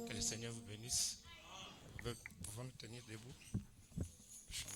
Que le Seigneur vous bénisse. Nous pouvons nous tenir debout. Chantons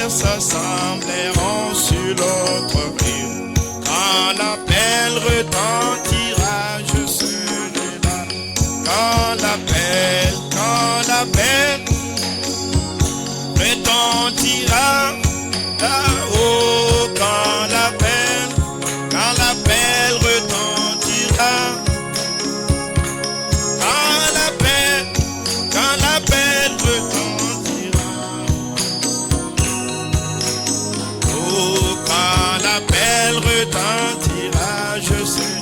s'assembleront sur l'autre rive. Quand l'appel retentira, je serai là. Quand l'appel retentira, là-haut. Quand l'appel retentira. Quand l'appel retentira. Quand l'appel retentira, je sais.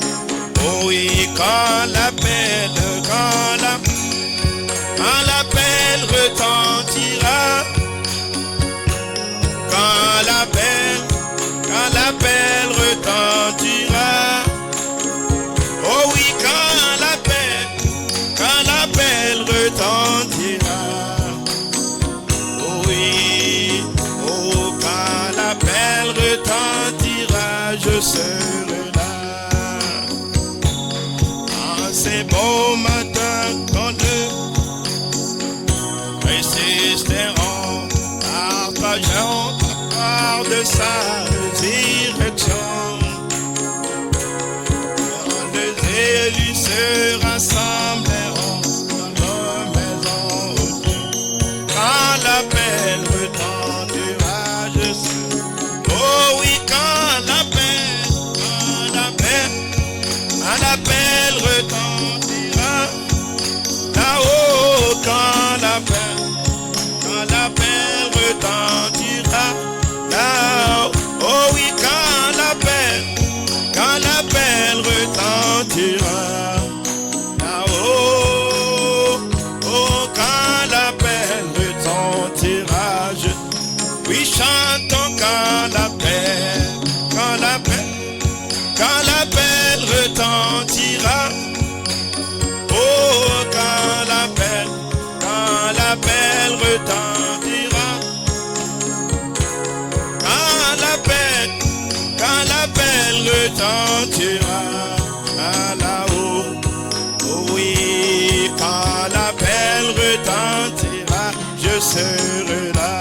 Oh oui, quand l'appel retentira. Quand l'appel retentira. Oh oui, quand l'appel retentira. Oh oui, oh quand l'appel retentira, je serai là. En ces beaux matins, quand deux résisteront, partageant la part de sa résurrection. Quand les élus se rassembleront dans nos maisons au Dieu. Quand l'appel retentira, je sais. Oh oui, quand l'appel retentira. Là-haut, quand l'appel retentira. Là-haut, oh oui, quand l'appel retentira. Là-haut, oh quand l'appel retentira. Oui, chantons quand l'appel retentira. Oh, quand l'appel retentira. Quand l'appel retentira. Là-haut, oh oui, quand l'appel retentira, je serai là.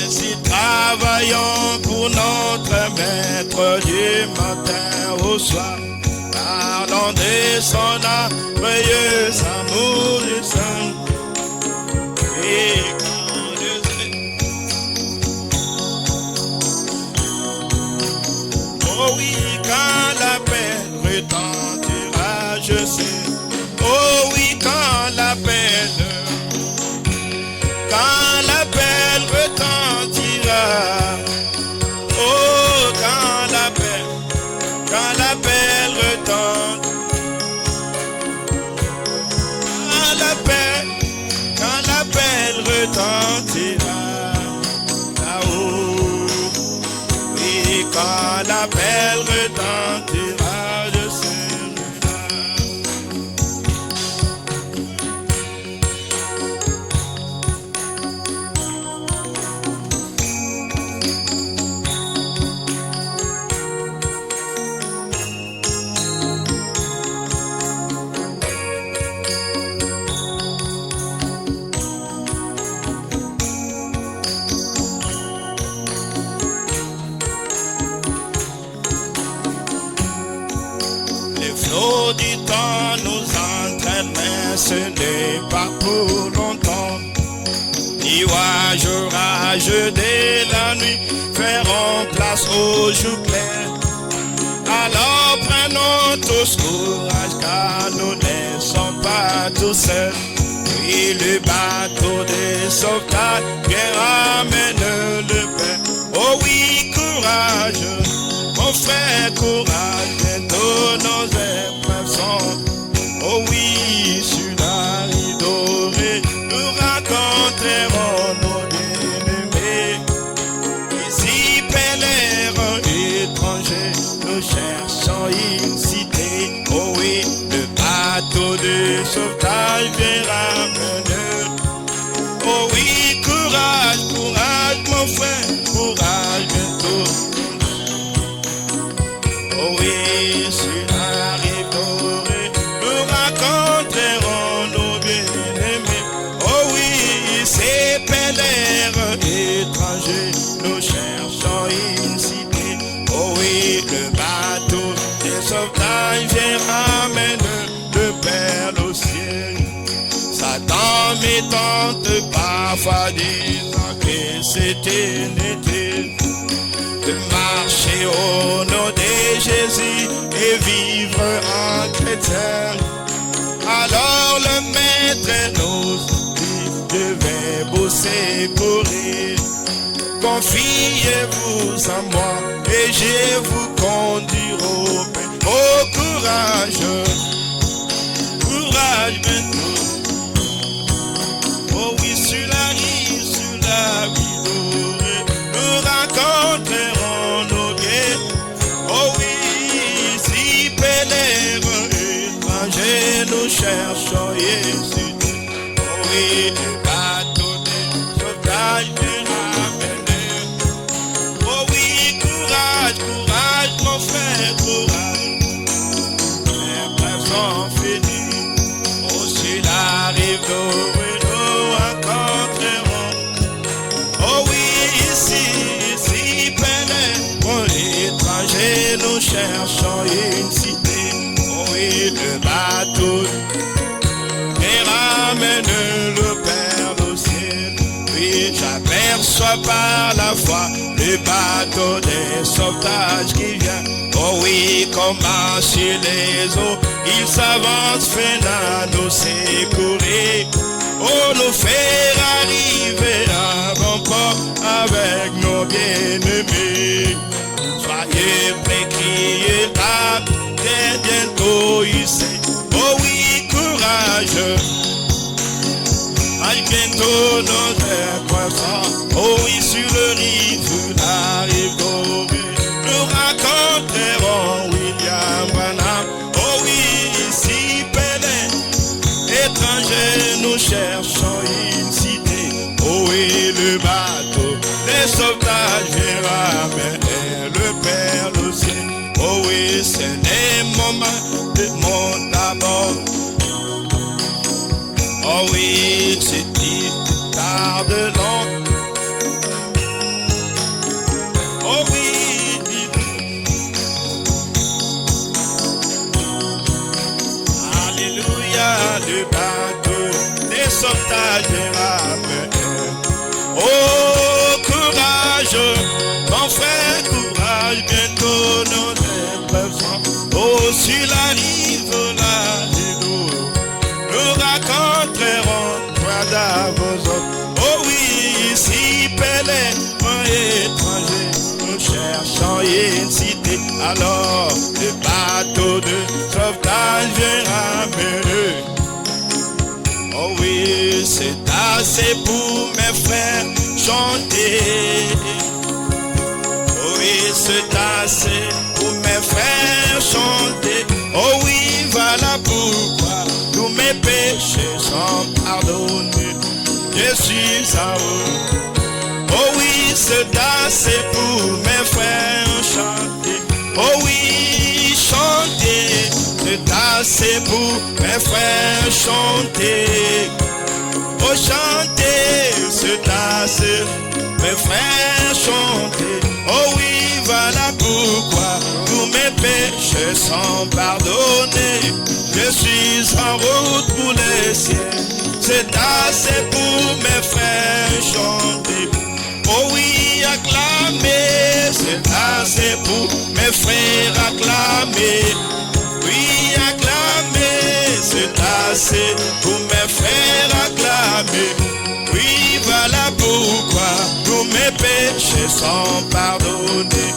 Ainsi travaillons pour notre maître du matin au soir. Parlons de son merveilleux amour du sang. Et quand oh oui, quand l'appel retentira, je sais. Oh oui, quand l'appel retentira. Oh, quand l'appel retentira. Quand l'appel retentira. Là-haut, oui, quand l'appel retentira, je serai là. n'est pas pour longtemps. Nuages, orages dès la nuit feront place au jour clair. Alors prenons tous courage car nous ne sommes pas tout seuls. Et le bateau de sauvetage vient ramène le pain. Oh oui, courage, mon frère, courage, bientôt nos épreuves sont. Oh oui, sur la rive dorée, nous rencontrerons nos bien-aimés. Ici, pèlerins étrangers, nous cherchons une cité. Oh oui, le bateau de sauvetage vient ramener. Oh oui, courage, courage, mon frère, courage, bientôt. Oh oui, sur la rive dorée, nous rencontrerons nos bien-aimés. Oh oui, ces pèlerins étrangers, nous cherchons une cité. Oh oui, le bateau de sauvetage vient ramener le Père au ciel. Satan m'étente parfois disant que c'était inutile de marcher au nom de Jésus et vivre en chrétien. Alors le maître nous dit, je vais bosser courir. Confiez-vous en moi et je vous conduirai au paix. Oh courage, courage bientôt. Oh oui, sur la rive dorée, nous rencontrerons nos guets. Oh oui, si pèlerins étrangers, nous cherchons Jésus. Oh oui, le bateau de sauvetage vient ramener. Oh oui, courage, courage, mon frère, courage. Les preuves sont finies. Oh, sur la rive dorée, oh oui, ici, pèlerins étrangers, nous cherchons une cité. Oh oui, le bateau et ramène le Père au ciel. Oui, j'aperçois par la foi le bateau de sauvetage qui vient. Oh oui, comment sur les eaux, il s'avance, fait à nous secourir. Oh, nous faire arriver à bon port avec nos bien-aimés. Soyez prêts, criez là, dès bientôt ici. Oh oui, courage, aïe bientôt nos épreuves sont. Oh oui, sur le rive, la rive dorée, nous rencontrerons William Branham. Oh oui, ici, étrangers, nous cherchons une cité. Oh oui, le bateau des sauvetages vient ramener le Père au ciel. Oh oui, c'est les moments de mon amour. Oh oui, c'est tarde long. Oh oui, alléluia, le bateau des sauvetages ramenés. Oh, courage, mon frère, courage, bientôt nos épreuves sont. Oh, sur la rive d'eau, nous rencontrerons toi vos autres. Oh oui, ici, pèlerins étrangers, nous cherchons une cité. Alors, le bateau de sauvetage vient ramener. Oh oui, c'est assez pour mes frères chanter. Oh oui, c'est assez pour mes frères chanter. Oh oui, voilà pourquoi tous mes péchés sont pardonnés. Je suis à vous. Oh oui, c'est assez pour mes frères chanter. Oh oui, chanter, c'est assez pour mes frères chanter. Oh chanter, c'est assez, mes frères chanter. Oh oui, voilà pourquoi tous mes péchés sont pardonnés. Je Je suis en route pour les cieux. C'est assez pour mes frères chanter. Oh oui, acclamer. C'est assez pour mes frères acclamer. Oui, acclamer. C'est assez pour mes frères acclamer. Oui, voilà pourquoi tous mes péchés sont pardonnés.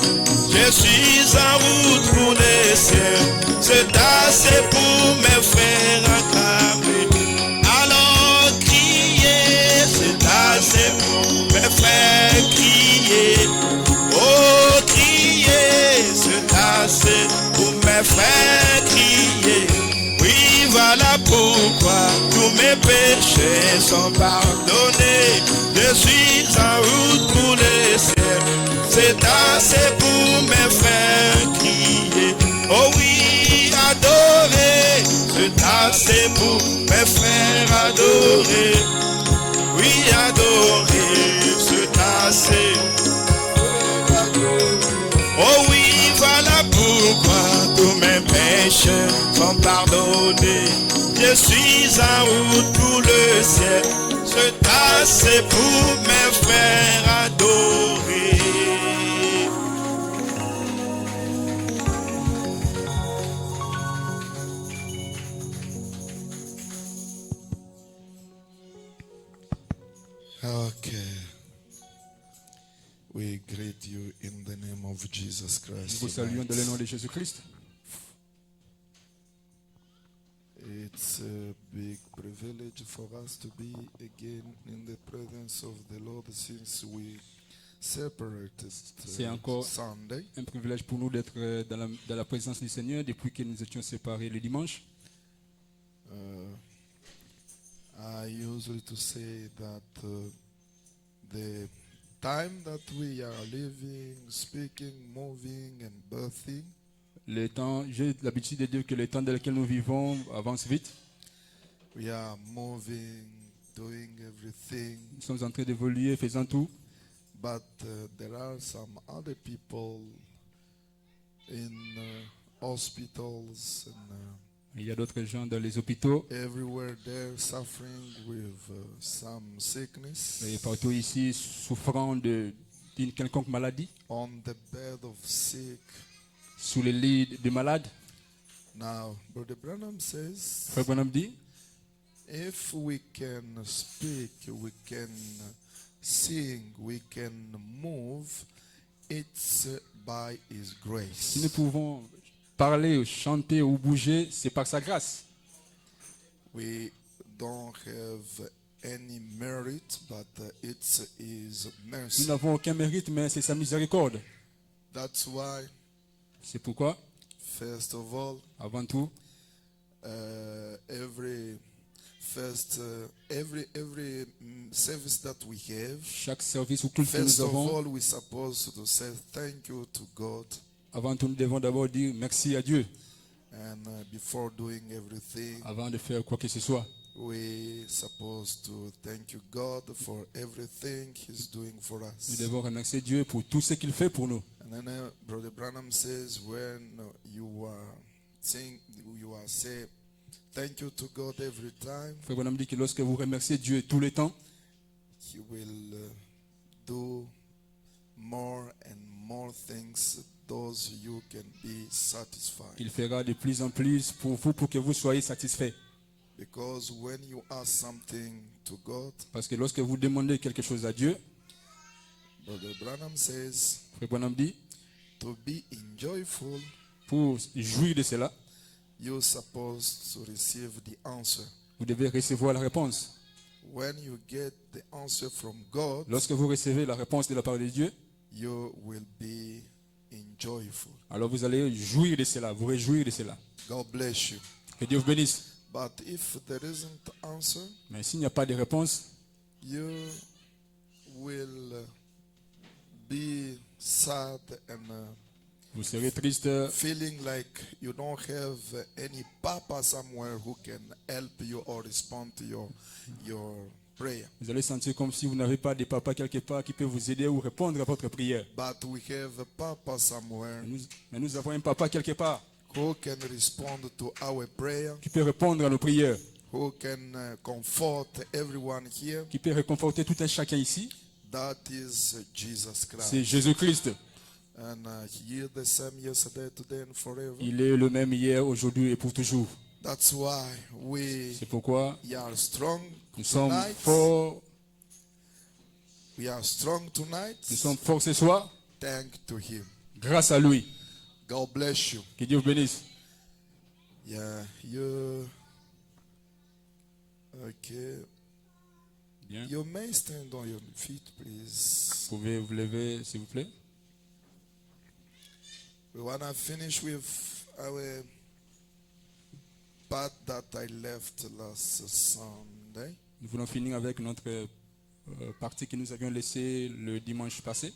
Je suis en route pour les cieux. C'est assez pour mes frères acclamer. Alors criez, c'est assez pour mes frères crier. Oh, criez, c'est assez pour mes frères crier. Oui, voilà pourquoi tous mes péchés sont pardonnés. Je suis en route pour les cieux. C'est assez pour mes frères crier. Oh oui, adorer. C'est assez pour mes frères adorer. Oui, adorer. C'est assez. Oh oui, voilà pourquoi tous mes péchés sont pardonnés. Je suis en route pour le ciel. C'est assez pour mes frères adorer. Okay. We greet you in the name of Jesus Nous Christ. vous saluons dans le nom tonight. de Jésus-Christ. It's a big privilege for us to be again in the presence of the Lord since we separated C'est encore Sunday. un privilège pour nous d'être dans la présence du Seigneur depuis que nous étions séparés le dimanche. I usually to say that the time that we are living, speaking, moving and birthing J'ai l'habitude de dire que le temps dans lequel nous vivons avance vite. we are moving, doing everything, Nous sommes en train d'évoluer, faisant tout. but there are some other people in hospitals and Il y a d'autres gens dans les hôpitaux everywhere they're suffering with some sickness, et partout ici souffrant d'une quelconque maladie, on the bed of sick. sous les lits de malades. Now, Brother Branham says, Frère Branham dit, if we can speak, we can sing, we can move, it's by His grace. si nous pouvons parler, chanter ou bouger, c'est par sa grâce. We don't have any merit, but it's His Nous mercy. n'avons aucun mérite, mais c'est sa miséricorde. That's why, C'est pourquoi, first of all, avant tout, every service that we have, chaque service ou culte que first nous of avons, all, we're supposed to say thank you to God. avant tout, nous devons d'abord dire merci à Dieu And before doing everything, avant de faire quoi que ce soit. we're supposed to thank you, God, for everything He's doing for Nous us. devons remercier Dieu pour tout ce qu'il fait pour nous. And then Brother Branham says, when you are saying, you are say thank you to God every time, Frère Branham dit que lorsque vous remerciez Dieu tout le temps, He will do more and more things. Those you can be satisfied. il fera de plus en plus pour vous pour que vous soyez satisfaits. Because when you ask something to God, Parce que lorsque vous demandez quelque chose à Dieu, Brother Branham says, Frère Branham dit, to be joyful, pour jouir de cela, you're supposed to receive the answer. vous devez recevoir la réponse. When you get the answer from God, Lorsque vous recevez la réponse de la part de Dieu, you will be joyful. alors vous allez jouir de cela, vous réjouir de cela. God bless you. Que Dieu vous bénisse. But if there isn't answer, Mais s'il n'y a pas de réponse, you will be sad and vous serez triste, feeling like you don't have any papa somewhere who can help you or respond to your prayer. vous allez sentir comme si vous n'avez pas de papa quelque part qui peut vous aider ou répondre à votre prière. But we have a papa somewhere Mais nous avons un papa quelque part who can respond to our prayer, qui peut répondre à nos prières, who can comfort everyone here. qui peut réconforter tout un chacun ici, That is Jesus Christ. c'est Jésus-Christ. And he is the same yesterday, today, and forever. Il est le même hier, aujourd'hui et pour toujours. That's why C'est pourquoi we are strong nous sommes tonight. forts. We are strong tonight. Nous sommes forts ce soir Thank to him. grâce à lui. God bless you. Que Dieu vous bénisse. Yeah, you. Okay. Bien. You may stand on your feet, please. Vous pouvez vous lever, s'il vous plaît. We want to finish with our part that I left last Sunday. Nous voulons finir avec notre partie que nous avions laissée le dimanche passé.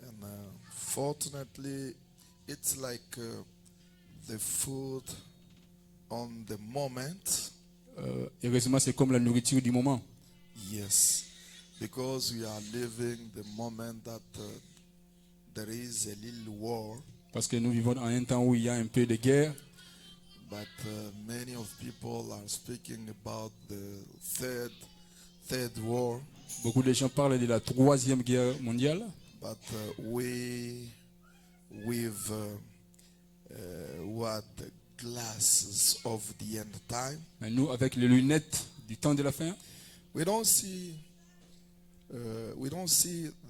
And fortunately, it's like the food on the moment. Heureusement, c'est comme la nourriture du moment. Yes, because we are living the moment that there is a little war, Parce que nous vivons en un temps où il y a un peu de guerre. but many of people are speaking about the third war. Beaucoup de gens parlent de la troisième guerre mondiale. But we, with what the glasses of the end time, Mais nous, avec les lunettes du temps de la fin, we don't see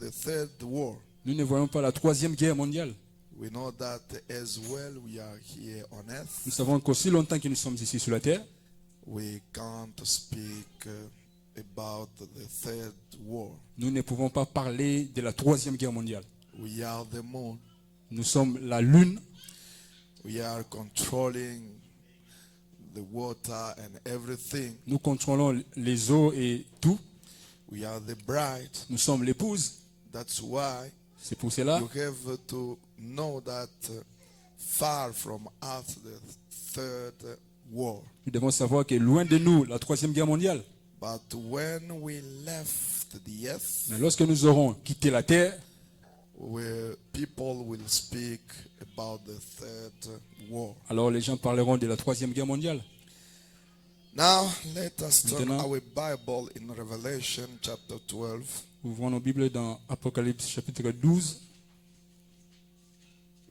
the third war. nous ne voyons pas la troisième guerre mondiale. We know that as well we are here on Nous earth. savons qu'aussi longtemps que nous sommes ici sur la terre, We can't speak about the third war. nous ne pouvons pas parler de la troisième guerre mondiale. We are the moon. Nous sommes la lune, We are controlling the water and everything. nous contrôlons les eaux et tout. We are the bride. Nous sommes l'épouse. That's why C'est pour cela you have to know that far from us the third war. nous devons savoir que loin de nous, la troisième guerre mondiale. But when we left the earth, Mais lorsque nous aurons quitté la terre, where people will speak about the third war. alors les gens parleront de la troisième guerre mondiale. Now let us turn Maintenant. our Bible in Revelation chapter 12. Ouvrons nos Bibles dans Apocalypse chapitre 12.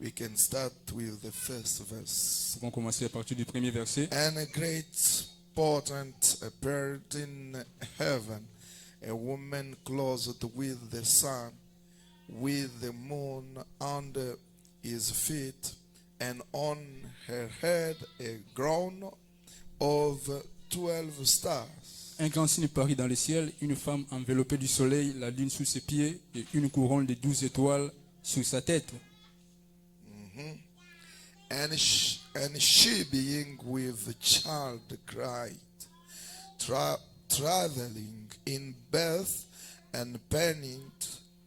We can start with the first verse. Nous allons commencer à partir du premier verset. And a great portent appeared in heaven, a woman clothed with the sun, with the moon under his feet, and on her head a crown of 12 stars. Un grand signe parut dans le ciel, une femme enveloppée du soleil, la lune sous ses pieds et une couronne de 12 étoiles sur sa tête. And she being with child cried, traveling in birth and pain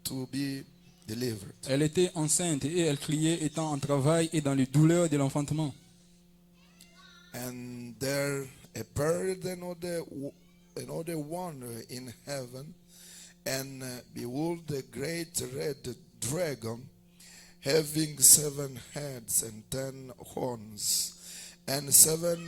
to be delivered. Elle était enceinte et elle criait étant en travail et dans les douleurs de l'enfantement. And there appeared another wonder in heaven, and behold, a great red dragon, having 7 heads and 10 horns, and 7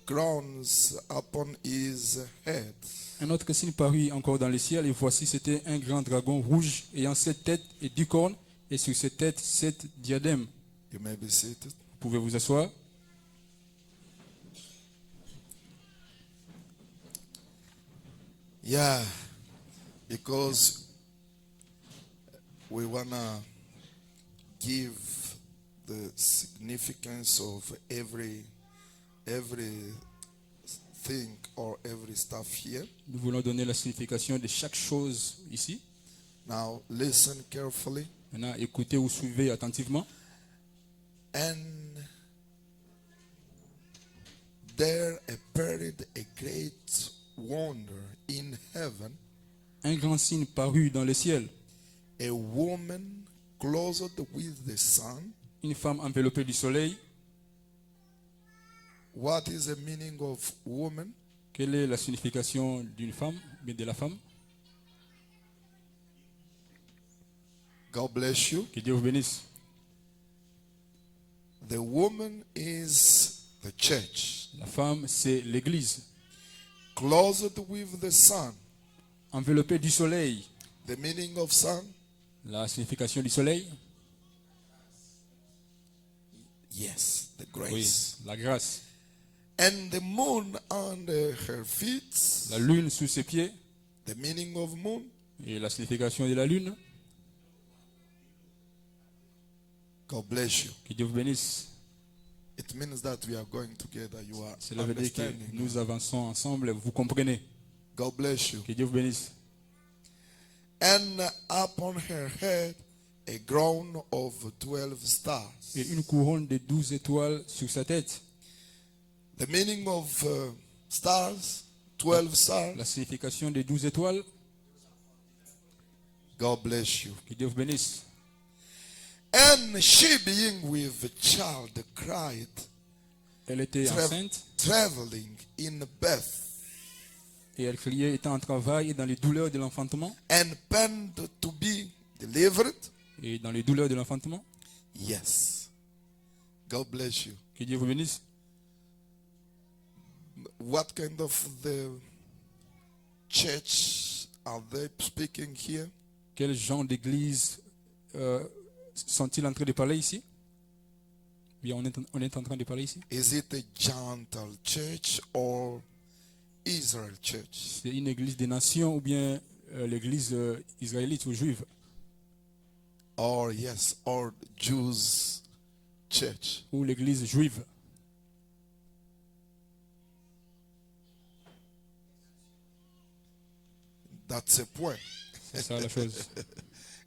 crowns upon his head. Un autre signe parut encore dans le ciel et voici c'était un grand dragon rouge ayant 7 têtes et 10 cornes et sur ses têtes 7 diadèmes. You may be seated. Vous pouvez vous asseoir. Yeah, because we want to give the significance of every thing or every stuff here. Nous voulons donner la signification de chaque chose ici. Now listen carefully. Maintenant, écoutez ou suivez attentivement. And there appeared a great wonder in heaven, Un grand signe parut dans le ciel. a woman clothed with the sun. Une femme enveloppée du soleil. What is the meaning of woman? Quelle est la signification d'une femme, bien de la femme? God bless you. Que Dieu vous bénisse. The woman is the church, La femme, c'est l'église. clothed with the sun. Enveloppée du soleil. The meaning of sun? La signification du soleil? Yes, the Oui, grace. la grâce. And the moon under her feet. La lune sous ses pieds. The meaning of moon? Et la signification de la lune? God bless you. Que Dieu vous bénisse. It means that we are going together. You are Cela veut dire que understanding. nous avançons ensemble. Vous comprenez? God bless you. Que Dieu vous bénisse. And upon her head a crown of 12 stars. Et une couronne de 12 étoiles sur sa tête. The meaning of stars, 12 stars. La signification des 12 étoiles. God bless you. Que Dieu vous bénisse. And she being with child cried, Elle était enceinte traveling in birth, et elle criait étant en travail et dans les douleurs de l'enfantement. and penned to be delivered. Et dans les douleurs de l'enfantement. Yes. God bless you. Que Dieu vous bénisse. What kind of the church are they speaking here? Quel genre d'église sont-ils en train de parler ici? Oui, on est en train de parler ici. Is it a Gentile church or Israel church? C'est une église des nations ou bien l'église israélite ou juive? Or yes, or Jews church? Ou l'église juive? That's a point. C'est ça la chose.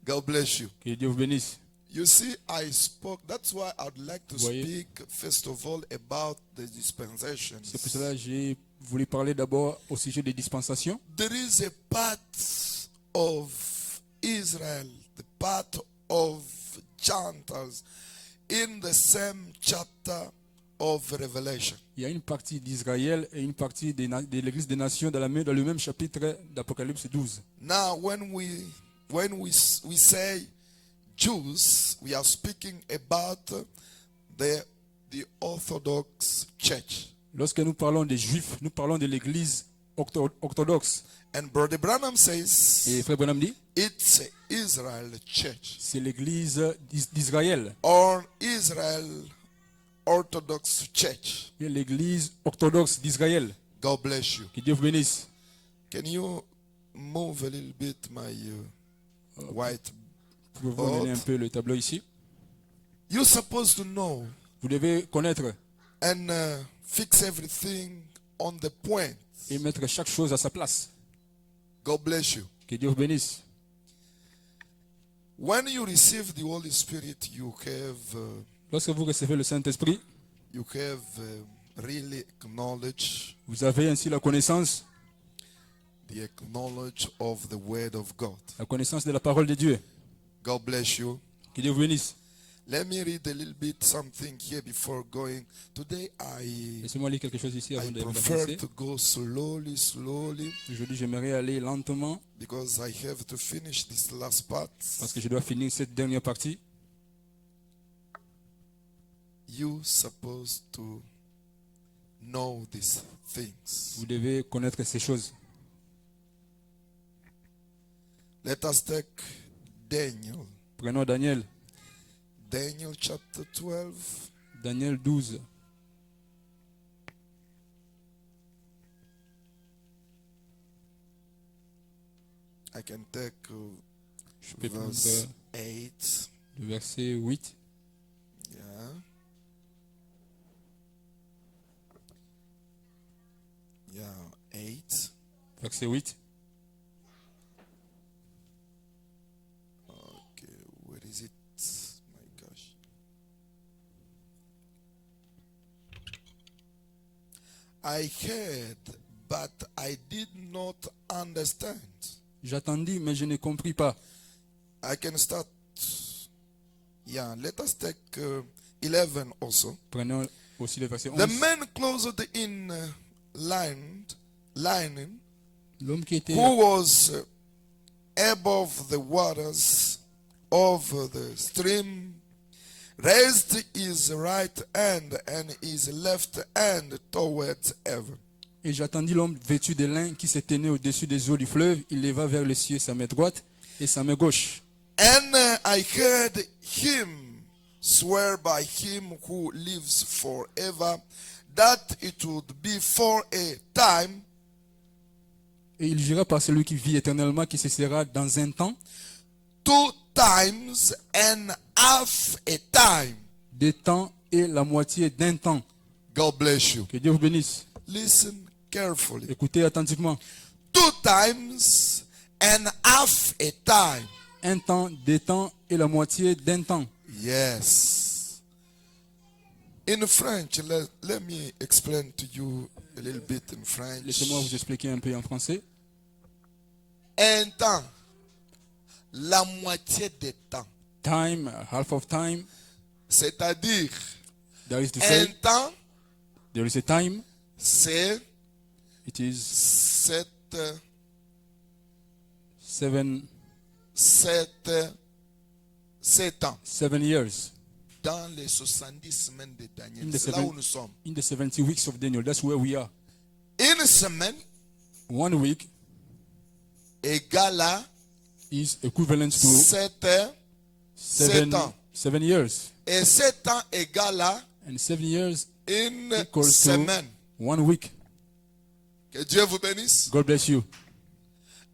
God bless you. Que Dieu vous bénisse. You see, I spoke. That's why I'd like to Voyez. speak first of all about the dispensations. C'est pour cela que j'ai voulu parler d'abord au sujet des dispensations. There is a part of Israel, the part of Gentiles in the same chapter of Revelation. Il y a une partie d'Israël et une partie de l'église des nations dans le même chapitre d'Apocalypse 12. Now, when we say Jews, we are speaking about the Orthodox Church. Lorsque nous parlons des Juifs, nous parlons de l'église orthodoxe. And Brother Branham says Et Frère Branham dit, it's Israel Church c'est l'église d'Israël. or Israel Orthodox Church. Et l'église orthodoxe d'Israël. God bless you. Que Dieu vous bénisse. Can you move a little bit my white? Pouvez-vous mener un peu le tableau ici? You're supposed to know Vous devez connaître and fix everything on the point. et mettre chaque chose à sa place. God bless you. Que Dieu vous bénisse. When you receive the Holy Spirit, you have Lorsque vous recevez le Saint-Esprit, really acknowledge vous avez ainsi la connaissance of the Word of God. la connaissance de la parole de Dieu. God bless you. Que Dieu vous bénisse. Let me read a little bit something here before going. Today Laissez-moi lire quelque chose ici I avant prefer d'avancer. to go slowly Aujourd'hui, j'aimerais aller lentement because I have to finish this last part. parce que je dois finir cette dernière partie. You supposed to know these things. Vous devez connaître ces choses. Let us take Daniel. Prenons Daniel. Daniel chapter 12. Daniel 12. I can take Je peux prendre verse 8. le verset 8. Yeah. Yeah, 8. Verset 8. Okay, where is it? My gosh. I heard, but I did not understand. J'attendis, mais je ne compris pas. I can start. Yeah, let us take 11 also. Prenons aussi le verset The 11. man clothed in linen, L'homme qui était who was above the waters of the stream, raised his right hand and his left hand towards heaven. Et j'attendis l'homme vêtu de lin qui se tenait au-dessus des eaux du fleuve. Il leva vers le ciel sa main droite et sa main gauche. And I heard him swear by him who lives forever that it would be for a time, Et il jura par celui qui vit éternellement, qui cessera dans un temps, 2 times and half a time. des temps et la moitié d'un temps. God bless you. Que Dieu vous bénisse. Listen carefully. Écoutez attentivement. 2 times and half a time. Un temps, des temps et la moitié d'un temps. Yes. In French, let me explain to you a little bit in French. Laissez-moi vous expliquer un peu en français. Un temps, la moitié des temps. Time, half of time. C'est-à-dire, There is to un say, temps, there is a time. c'est It is 7 ans. 7 years. Dans les 70 semaines de Daniel, In the c'est là seven- où nous sommes. In the 70 weeks of Daniel, that's where we are. Une semaine 1 week égale à is equivalent to 7 ans. 7 years. Et 7 ans égale à And 7 years une equals to semaine. 1 week. Que Dieu vous bénisse. God bless you.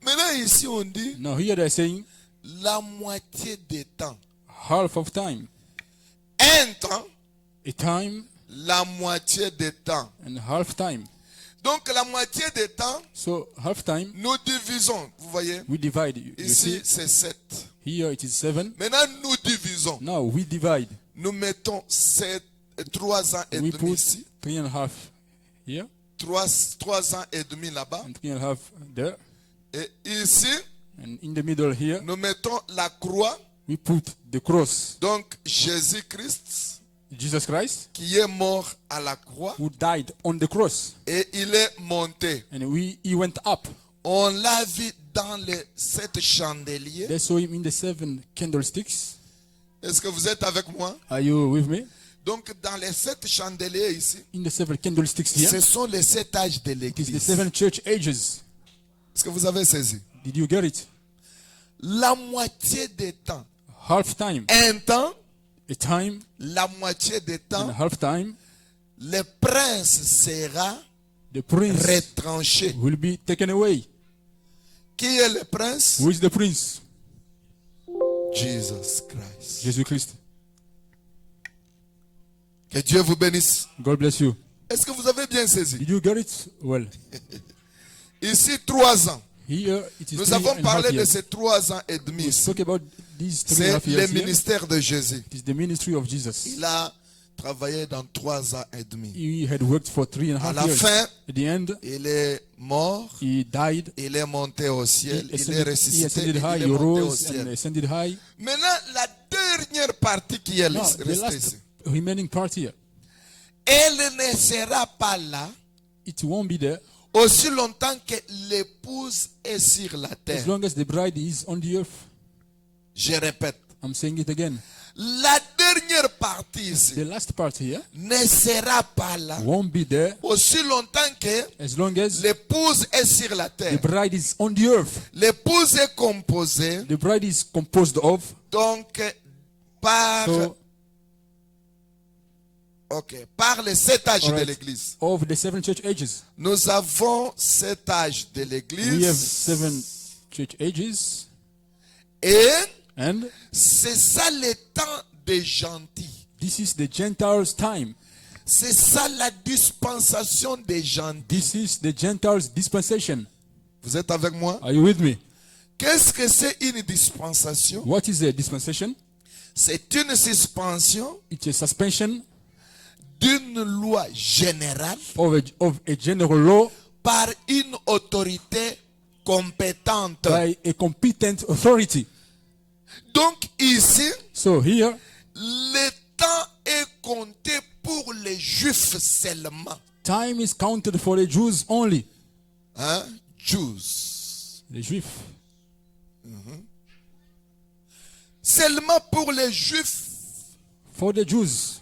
Maintenant, ici, on dit Now here they're saying la moitié des temps. half of time. Un temps, A time la moitié des temps. and half time. Donc, la moitié des temps, So half time, nous divisons. Vous voyez, we divide. You ici, see, c'est 7. here it is 7. Maintenant, nous divisons. Now we divide. Nous mettons 3 ans et We demi put ici, 3.5 here 3 ans et demi là-bas. and 3.5 there. Et ici, And in the middle here, nous mettons la croix. we put the cross. Donc, Jésus-Christ, Jesus Christ, qui est mort à la croix, who died on the cross. et il est monté. And he went up. On l'a vu dans les 7 chandeliers. They saw him in the 7 candlesticks. Est-ce que vous êtes avec moi? Are you with me? Donc, dans les 7 chandeliers ici, In the 7 candlesticks here, ce sont les 7 âges de it is the l'Église. 7 church ages. Est-ce que vous avez saisi? Did you get it? La moitié des temps. Half time. Un temps, A time la moitié des and temps, half time. le prince sera The prince retranché. will be taken away. Qui est le prince? Who is the prince? Jesus Christ. Jésus-Christ. Que Dieu vous bénisse. God bless you. Est-ce que vous avez bien saisi? Did you get it? Well, Ici, 3 ans. here it is Nous 3 avons and a half parlé de years. ces 3 ans et demi. We spoke about these 3 and a C'est half le years here. ministère de Jésus. It is the ministry of Jesus. Il a travaillé dans 3 ans et demi. He had worked for 3 and a À half la years. fin, At the end, il est mort, he died. il est monté au ciel, il est He ressuscité, ascended et high, il he est monté au rose and ciel. ascended high. Maintenant, la dernière partie qui est Now, the restée last ici, remaining part here, elle ne sera pas là it won't be there aussi longtemps que l'épouse est sur la as terre. long as the bride is on the earth. Je répète, I'm saying it again. la dernière partie ici The last part here ne sera pas là won't be there aussi longtemps que as long as l'épouse est sur la the terre. bride is on the earth. L'épouse est composée The bride is composed of donc par, so par les 7 âges de alright, l'Église. of the 7 church ages. Nous avons 7 âges de We have l'Église 7 church ages, et and c'est ça le temps des gentils. this is the Gentiles' time. C'est ça la dispensation des gentils. This is the Gentiles' dispensation. Vous êtes avec moi? Are you with me? Qu'est-ce que c'est une dispensation? What is a dispensation? C'est une suspension It's a suspension d'une loi générale of a general law par une autorité compétente. by a competent authority. Donc ici, So here, le temps est compté pour les Juifs seulement. time is counted for the Jews only. Hein? Jews. The Juifs. Seulement pour les Juifs. for the Jews,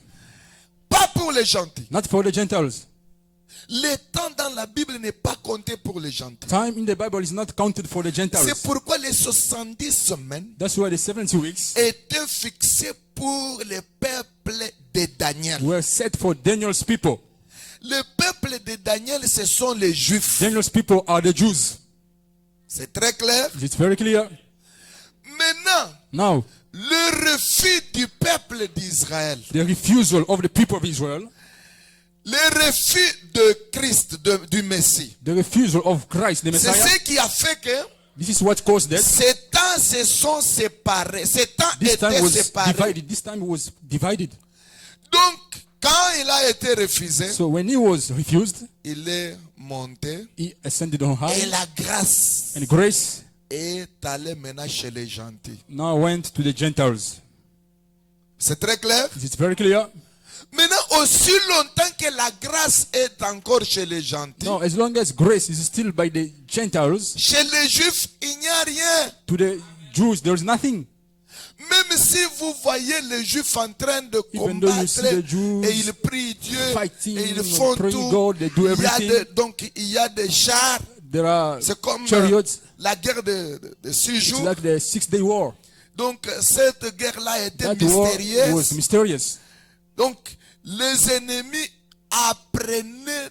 pas pour les gentils. not for the Gentiles. Le temps dans la Bible n'est pas compté pour les gentils. Time in the Bible is not counted for the C'est Gentiles. pourquoi les 70 semaines That's why the 70 weeks étaient fixées pour le peuple de Daniel. were set for Daniel's people. Le peuple de Daniel, ce sont les Juifs. Daniel's people are the Jews. C'est très clair. It's very clear. Maintenant, Now, le refus du peuple d'Israël, the refusal of the people of Israel, le refus de Christ, du Messie, the refusal of Christ, the c'est Messiah, ce qui a fait que this is what caused that. ces temps se sont séparés. Ces temps This time étaient was séparés. divided. This time was divided. Donc, quand il a été refusé, So when he was refused, il est monté he ascended on et high, la grâce and grace est allée maintenant chez les gentils. now went to the Gentiles. C'est très clair? It's very clear. Maintenant, aussi longtemps que la grâce est encore chez les gentils, Now, as long as grace is still by the Gentiles, chez les Juifs, il n'y a rien. to the Jews there is nothing. Même si vous voyez les Juifs en train de Even though you see combattre the Jews et ils prient Dieu fighting, et ils font praying tout, God, they do il y a everything. donc il y a des chars. There are C'est comme chariots. la guerre de 6 It's jours. like the 6-day war. Donc cette guerre-là était That war was mystérieuse. mysterious. Donc les ennemis apprenaient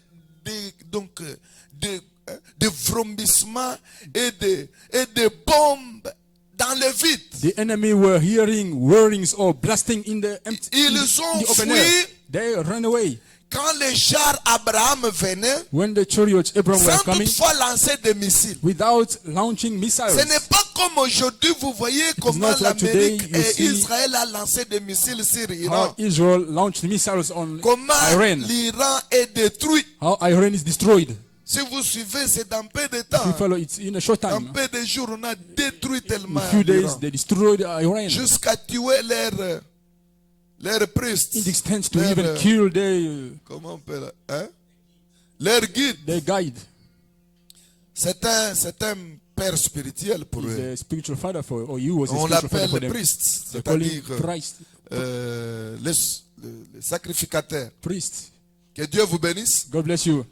des vrombissements et des bombes dans le vide. The enemy were hearing whirrings or blasting in the empty in Ils ont the open fui. air. They ran away. Quand les chars Abraham venaient, When the chariots Abraham were sans coming, toutefois lancer des missiles. without launching missiles. Ce n'est pas comme aujourd'hui, vous voyez comment not like today, l'Amérique you et see Israël a lancé des missiles sur How l'Iran. Israel launched missiles on Comment Iran. l'Iran est détruit. How Iran is destroyed. Si vous suivez, c'est dans peu de If you temps. follow, it's in a short Dans time. peu de jours, on a détruit In tellement a few days, l'Iran. they destroyed Iran. Jusqu'à tuer leurs priests. In the extent to Their, even kill comment on peut leur guide. their guide. C'est un père spirituel pour He's eux. a spiritual father for, or you was a On spiritual father for l'appelle them. priest, They call c'est-à-dire him Christ, le sacrificateur. priest. Que Dieu vous bénisse. God bless you.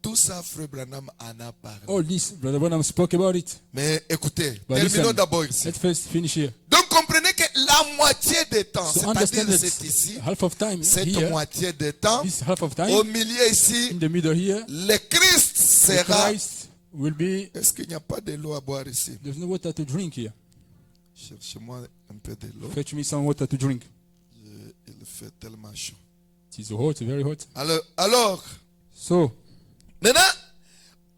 Tout ça, Frère Branham en a parlé. All this, Brother Branham spoke about it. Mais écoutez, But terminons listen, d'abord ici. let's first finish here. Donc comprenez que la moitié des temps, So understand c'est-à-dire that c'est ici, half of time cette here, moitié des temps, this half of au time, milieu ici, in the middle here, le Christ the sera. Christ will be, Est-ce qu'il n'y a pas de l'eau à boire ici? there's no water to drink here. Cherchez-moi un peu de l'eau. Fetch me some water to drink. Il fait tellement chaud. It is hot, very hot. Alors So, maintenant,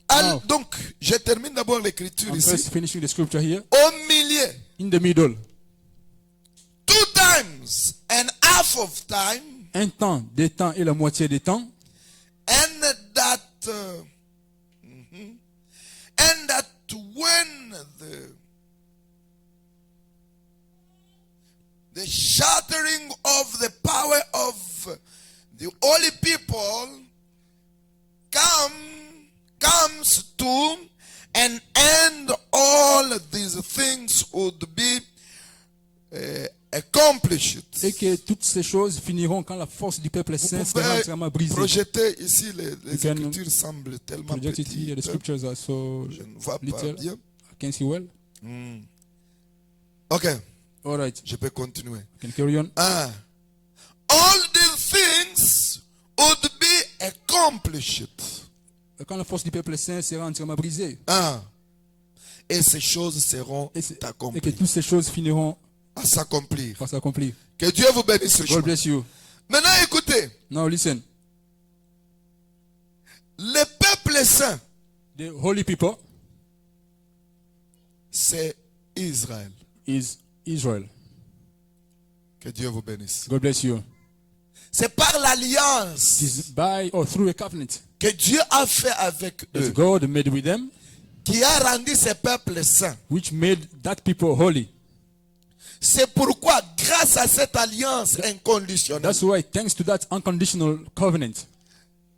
Now. donc, je termine d'abord l'écriture I'm ici. first finishing the scripture here. Au milieu, In the middle, 2 times and half of time, un temps, des temps et la moitié des temps. and that when the shattering of the power of the holy people comes to an end, all these things would be accomplished. Et que toutes ces choses finiront quand la force du peuple Vous saint sera pouvez entièrement brisée. projeter ici, les You can écritures semblent tellement Project it here, the petites. scriptures are so Je ne vois pas little. bien. I can see well. Ok, All right, je peux continuer. I can carry on. All these things would be accomplished. Quand la force du peuple saint sera entièrement brisée. Et ces choses seront Et que accomplies. toutes ces choses finiront À s'accomplir. par s'accomplir. Que Dieu vous bénisse God richement. bless you. Maintenant, écoutez. Now listen. Le peuple saint, The holy people c'est Israël. is Israel. Que Dieu vous bénisse. God bless you. C'est par l'alliance It is by or through a covenant que Dieu a fait avec that eux God made with them, qui a rendu ce peuple saint. which made that people holy. C'est pourquoi, grâce à cette alliance inconditionnelle, That's why, thanks to that unconditional covenant,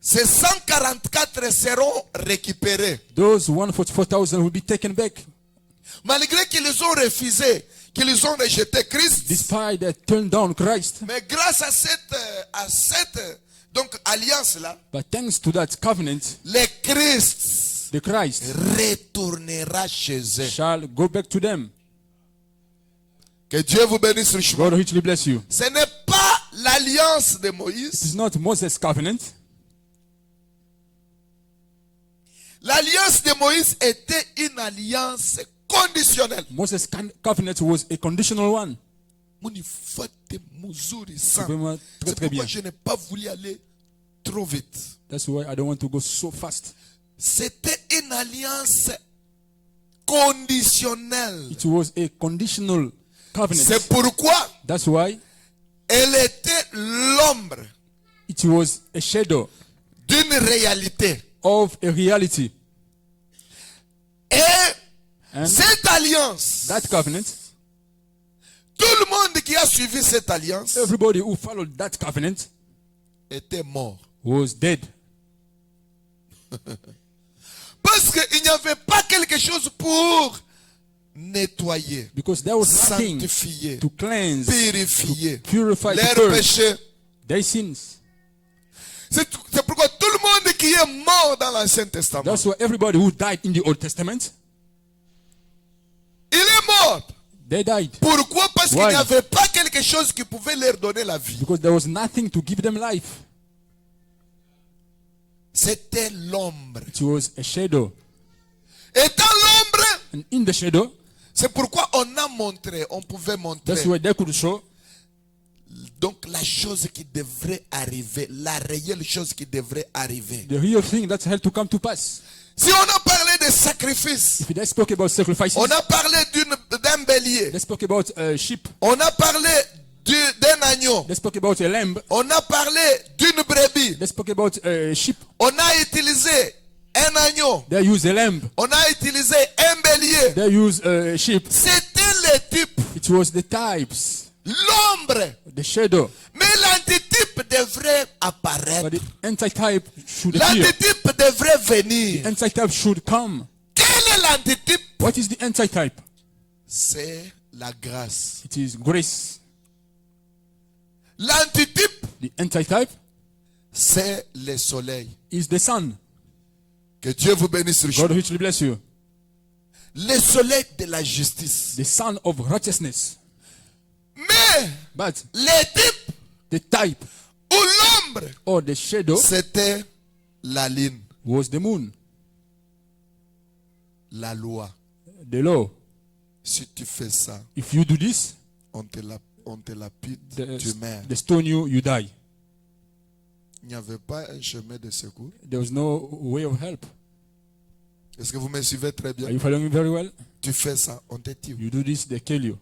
ces 144 seront récupérés. those 144,000 will be taken back. Malgré qu'ils ont refusé, qu'ils ont rejeté Christ. despite they turned down Christ, Mais grâce à cette donc alliance-là, but thanks to that covenant, le Christ the Christ retournera chez eux. shall go back to them. Que Dieu vous bénisse richement. God richly bless you. Ce n'est pas l'alliance de It Moïse. is not Moses' covenant. L'alliance de Moïse était une alliance conditionnelle. Moses' covenant was a conditional one. Munifate muzuri sana. Vraiment très C'est très pourquoi bien. je n'ai pas voulu aller trop vite. That's why I don't want to go so fast. C'était une alliance conditionnelle. It was a conditional covenant. C'est pourquoi That's why elle était l'ombre it was a shadow d'une réalité. of a reality. Et And cette alliance, that covenant, tout le monde qui a suivi cette alliance everybody who followed that covenant était mort. was dead. Parce qu'il n'y avait pas quelque chose pour nettoyer, Because there was nothing sanctifier, to cleanse, purifier to purify, to leurs purge péchés. their sins. C'est pourquoi tout le monde qui est mort dans l'Ancien Testament, That's why everybody who died in the Old Testament, il est mort. they died. Pourquoi? Parce qu'il Why? n'y avait pas quelque chose qui pouvait leur donner la vie. Because there was nothing to give them life. C'était l'ombre. It was a shadow. Et dans l'ombre, And in the shadow, c'est pourquoi on pouvait montrer that's why they could show donc la chose qui devrait arriver, la réelle chose qui devrait arriver. the real thing that had to come to pass. Si on a parlé de sacrifice, If they spoke about sacrifices, on a parlé d'un bélier, they spoke about a sheep, on a parlé d'un agneau, they spoke about a lamb, on a parlé d'une brebis, they spoke about a sheep, on a utilisé un agneau, they use a lamb, on a utilisé un bélier. they use a sheep. C'était le type, It was the types, l'ombre. the shadow. Mais l'antitype devrait apparaître. But the antitype should appear. L'antitype devrait venir. Antitype should come. Quel est l'antitype? What is the antitype? C'est la grâce. It is grace. L'antitype, The antitype c'est le soleil. is the sun. Que Dieu vous bénisse richement. God richly bless you. Le soleil de la justice. The sun of righteousness. Mais But le type the type ou l'ombre, or the shadow c'était la ligne, was the moon, la loi. the law. Si tu fais ça, If you do this, on te lapide, tu meurs. the stone you die. Il n'y avait pas un chemin de secours. There was no way of help. Est-ce que vous me suivez très Are bien? you following me very well? Tu fais ça, on te tue. You do this, they kill you.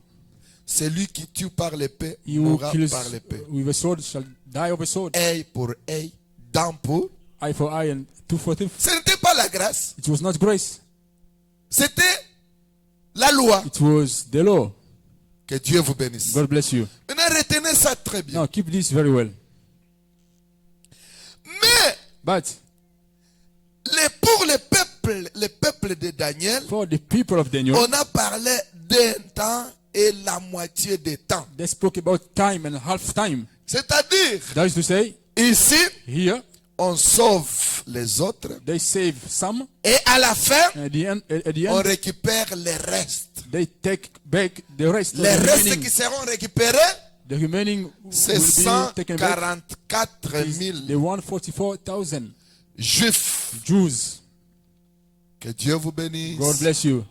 Celui qui tue par l'épée He who mourra kills par l'épée. with a sword shall die of a sword. Œil pour œil, dent pour. Eye for eye and tooth for tooth. Ce n'était pas la grâce, It was not grace. c'était la loi. It was the law. Que Dieu vous bénisse. God bless you. Maintenant, retenez ça très bien. Now keep this very well. Mais But pour le peuple de Daniel, for the people of Daniel, on a parlé d'un temps et la moitié des temps. they spoke about time and half time. C'est-à-dire, That is to say, ici, here on sauve les autres they save some, et à la fin, and at the on end récupère les restes. they take back the rest. Les The restes remaining, qui seront récupérés, the remaining c'est will be taken back. 144 Is 000 the 144,000 juifs. Jews. Que Dieu vous bénisse. God bless you.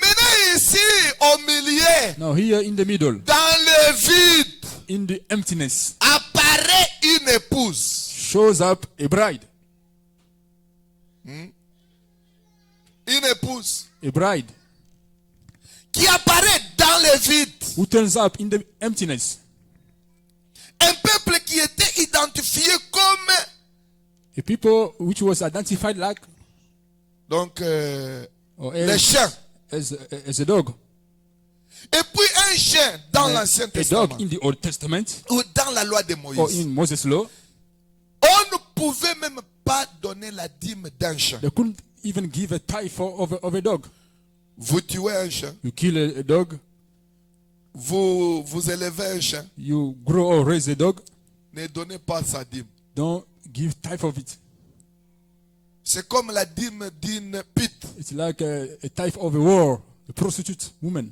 Maintenant ici, au milieu, Now here in the middle, dans le vide, in the emptiness, apparaît une épouse. shows up a bride. Une épouse A bride qui apparaît dans le vide. who turns up in the emptiness. Un peuple qui était identifié comme A people which was identified like donc or les chiens. as a dog. Et puis un chien dans l'Ancien A Testament dog in the Old Testament ou dans la loi de or Moïse. in Moses' law. On ne pouvait même pas donner la dîme d'un chien. They couldn't even give a tithe of a dog. Vous tuez un chien, You kill a dog, vous élevez un chien, You grow or raise a dog, ne donnez pas sa dîme. don't give type of it. C'est comme la dîme d'une pute. It's like a type of a war, a prostitute woman.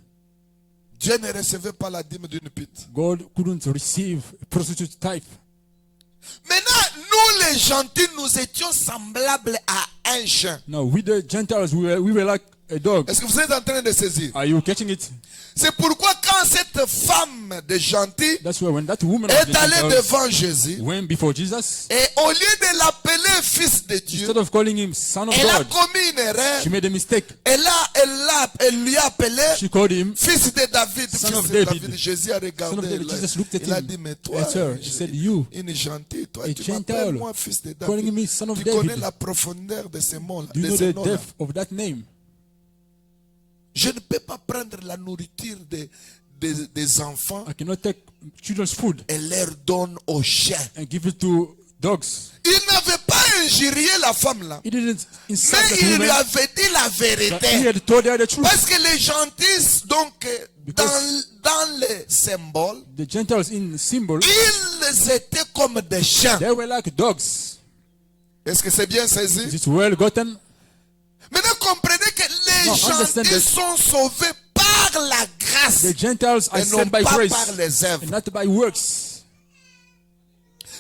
Dieu ne recevait pas la dîme d'une pute. God couldn't receive a prostitute type. Maintenant, nous les gentils, nous étions semblables à un chien. Now, with the Gentiles, we were like a dog. Est-ce que vous êtes en train de saisir? Are you catching it? C'est pourquoi quand cette femme de gentil That's why when that woman of the est allée Gentiles devant Jésus, went before Jesus, et au lieu de l'appeler fils de Dieu, instead of calling him son of elle a God, commis une erreur. she made a mistake. Elle lui a appelé She called him fils de David. Son Fils of de David. David. Jésus a Son of regardé. David. Jesus looked at Il a him. dit, mais toi, Yes, sir. He said, you, une gentille, toi, a tu Gentile, m'appelles moi fils de calling David. me son of Tu David. connais la profondeur de ces mots-là. Do you know the depth of that name? Je ne peux pas prendre la nourriture des enfants I cannot take children's food et leur donne aux chiens. and give it to dogs. Il n'avait pas injurié la femme là. He didn't insult Mais that il woman, lui avait dit la but he vérité. had told her the truth. Parce que les gentils, donc, Because- dans les symboles, The Gentiles in symbol, ils étaient comme des chiens. they were like dogs. Est-ce que c'est bien saisi? Is it well gotten? Maintenant, comprenez que les No, understand gentils that- sont sauvés par la grâce The Gentiles are et non saved by pas grace par les œuvres. and not by works.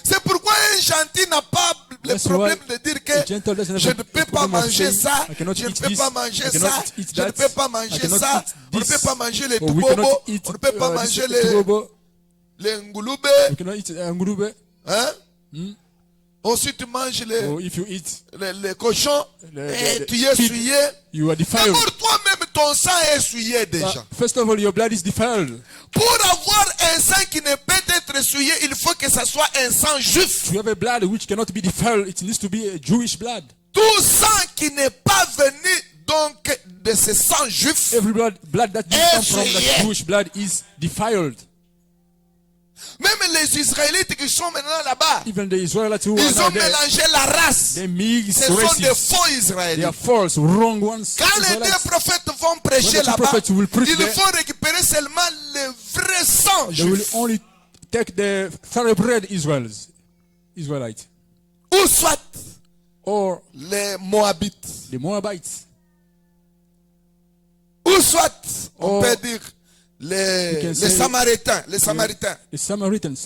C'est pourquoi un gentil n'a pas le That's problème why de dire the gentle doesn't que have je a ne peux pas problem of manger saying, ça, I cannot je ne eat peux this, pas manger I cannot ça, eat je ne that, peux pas I manger cannot ça, eat on ne this, peut pas manger les or we tubobo, cannot eat on ne peut pas manger this tubobo, les ngouloubé, we cannot eat ngurube, hein? Ensuite, tu manges or if you eat, les cochons et tu es pig, essuyé. you are defiled. D'abord, toi-même, ton sang est essuyé déjà. First of all, your blood is defiled. Pour avoir un sang qui ne peut être essuyé, il faut que ça soit un sang juif. You have a blood which cannot be defiled. It needs to be a Jewish blood. Tout sang qui n'est pas venu donc de ce sang juif, Every blood that didn't come from Essuyé. that Jewish blood is defiled. même les Israélites qui sont maintenant là-bas, Even the Israelites who ils are ont there, mélangé la race. they mix Ce sont des races. faux They are Israélites. false, wrong ones. Quand les Israelites. deux prophètes vont prêcher When the two là-bas, prophets will preach ils there, vont récupérer seulement le vrai sang They will juif. only take the thoroughbred Israelites, Ou soit or les Moabites. the Moabites, Ou soit, on Or peut dire, we les can say- Samaritains. Les Samaritains. the Samaritans.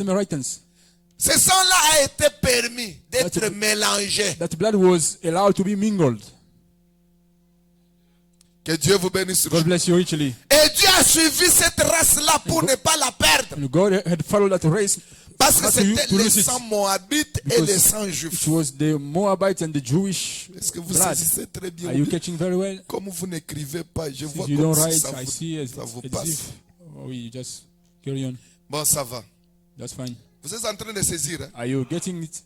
Ce sang-là a été permis d'être That's- mélangé. That blood was allowed to be mingled. Que Dieu vous bénisse. God bless you richly. Et Dieu a suivi cette race-là pour ne pas la perdre. And God had followed that race Parce que not c'était to les lose it. sangs moabites et Because les sangs It juifs. was the Moabites and the Jewish Est-ce que vous blood. saisissez très bien? Are you catching very well? Comme vous n'écrivez pas, je vois If you comme don't si write, ça I see as vous as passe. if. Oh, you just carry on. Bon, ça va. That's fine. Vous êtes en train de saisir. Hein? Are you getting it?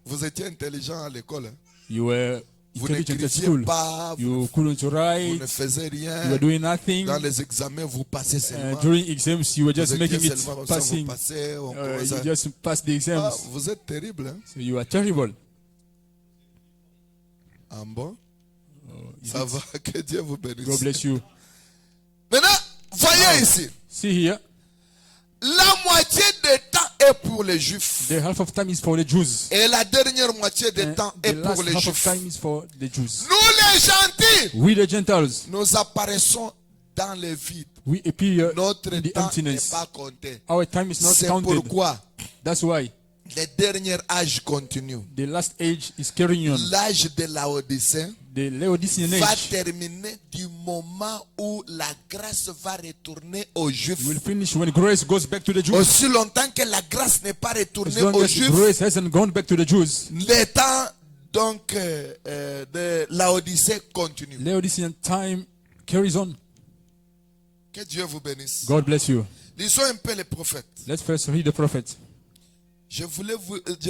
Vous étiez intelligent à l'école. Hein? You were Vous intelligent at n'écriviez school. pas, You couldn't vous write. ne faisiez You rien. were doing nothing. Dans les examens, vous passez seulement. During exams, you were just Vous étiez making it seulement comme ça, vous passing. passez, on commence You à- just passed the Ah, exams. vous êtes terrible. Hein? So you are terrible. Ah bon? Is Ça it? va, que Dieu vous God bénisse. bless you. Maintenant, voyez ici. See here, La moitié du temps est pour les Juifs. the half of time is for the Jews. Et la dernière moitié du And temps the est last pour les half of Juifs. time is for the Jews. Nous les gentils, We the Gentiles, nous apparaissons dans le vide. we appear Notre in the temps n'est emptiness. pas compté. Our time is not C'est counted. pourquoi That's why le dernier âge continue. the last age is carrying on. L'âge de la Odyssée The Laodicean va age terminer du moment où la grâce va retourner aux Juifs. will finish when grace goes back to the Jews. Aussi longtemps que la grâce n'est pas As retournée long aux as Juifs, grace hasn't gone back to the Jews, le temps donc de la Odyssée continue. Laodicean time carries on. Que Dieu vous bénisse. God bless you. Lisons un peu les prophètes. Let's first read the prophet. Je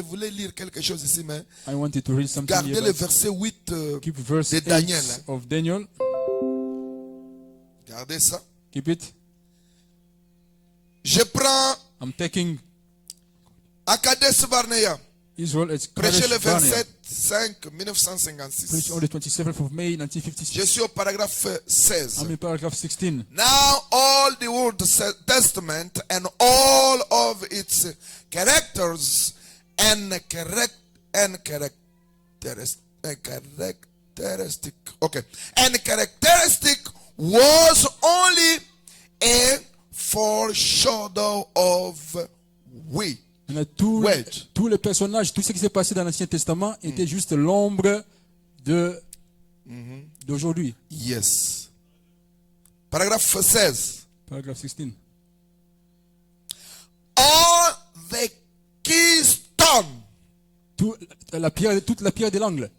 voulais lire quelque chose ici, mais I wanted to read something gardez here. le but verset 8. Keep verse de 8 Daniel, hein. of Daniel. Gardez ça. Keep it. Je prends I'm taking à Kadesh Barnea. Israel as Prêchez le Kadesh Barnea. verset 5, 1956. preached on the 27th of May, 1956. Je suis au paragraphe 16. I'm in paragraph 16. Now all the Old Testament and all of its characters and characteristic was only a foreshadow of we. Maintenant, Ouais. tous les personnages, tout ce qui s'est passé dans l'Ancien Testament était juste l'ombre d'aujourd'hui. Yes. Paragraphe 16. Paragraphe 16. All the keystone. Toute la pierre de l'angle.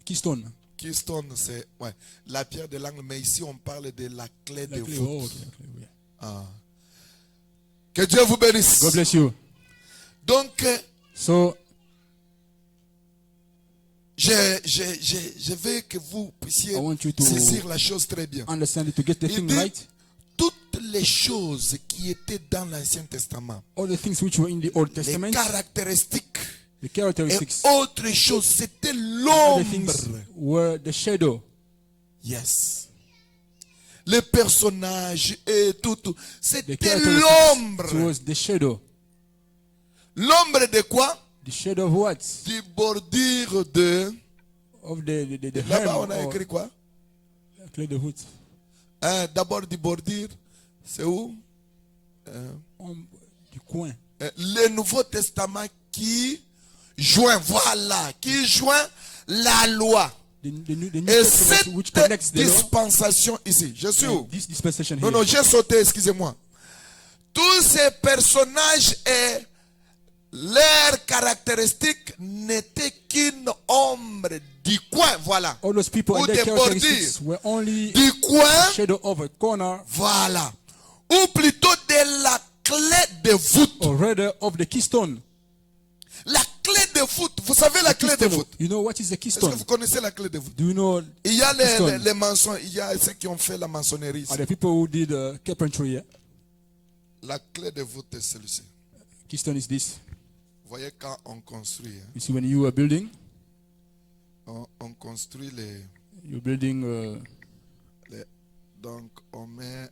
Keystone. Keystone, c'est la pierre de l'angle, mais ici on parle de la clé de La clé, voûte. oh, ok, la clé, oui. Ah. Que Dieu vous bénisse. God bless you. Donc, So, je veux que vous puissiez I want you to saisir la chose très bien. understand it, to get the Il thing dit, right. toutes les choses qui étaient dans l'Ancien Testament, All the things which were in the Old les Testament, caractéristiques the et characteristics, autres choses, c'était all the things l'ombre. were the shadow. Yes. Les personnages et tout, The c'était characteristics l'ombre. was the shadow. L'ombre de quoi? The shadow of what? Du bordure de... Of the Là-bas, hem on a or écrit quoi? la clé de voûte. D'abord du bordure, c'est où? Du coin. Le Nouveau Testament qui joint, voilà, qui joint la loi. The New Et Testament cette which connects the law. dispensation ici, je suis où? And this dispensation Non, here. non, j'ai sauté, excusez-moi. Tous ces personnages et leurs caractéristiques n'étaient qu'une ombre du coin, voilà. All those people Ou and their des characteristics bordures. were only Du coin, shadow of a corner, voilà. Ou plutôt de la clé de voûte. or rather of the keystone. La clé de voûte, vous savez la clé de Keystone. voûte? You know what is the Est-ce que keystone? vous connaissez la clé de voûte? Do you know Il y a keystone? les maçons, il y a ceux qui ont fait la maçonnerie ici. Are the people who did carpentry? Yeah? La clé de voûte est celle-ci. Keystone is this. Vous voyez quand on construit, hein, You see, when you are building, on construit you're building donc on met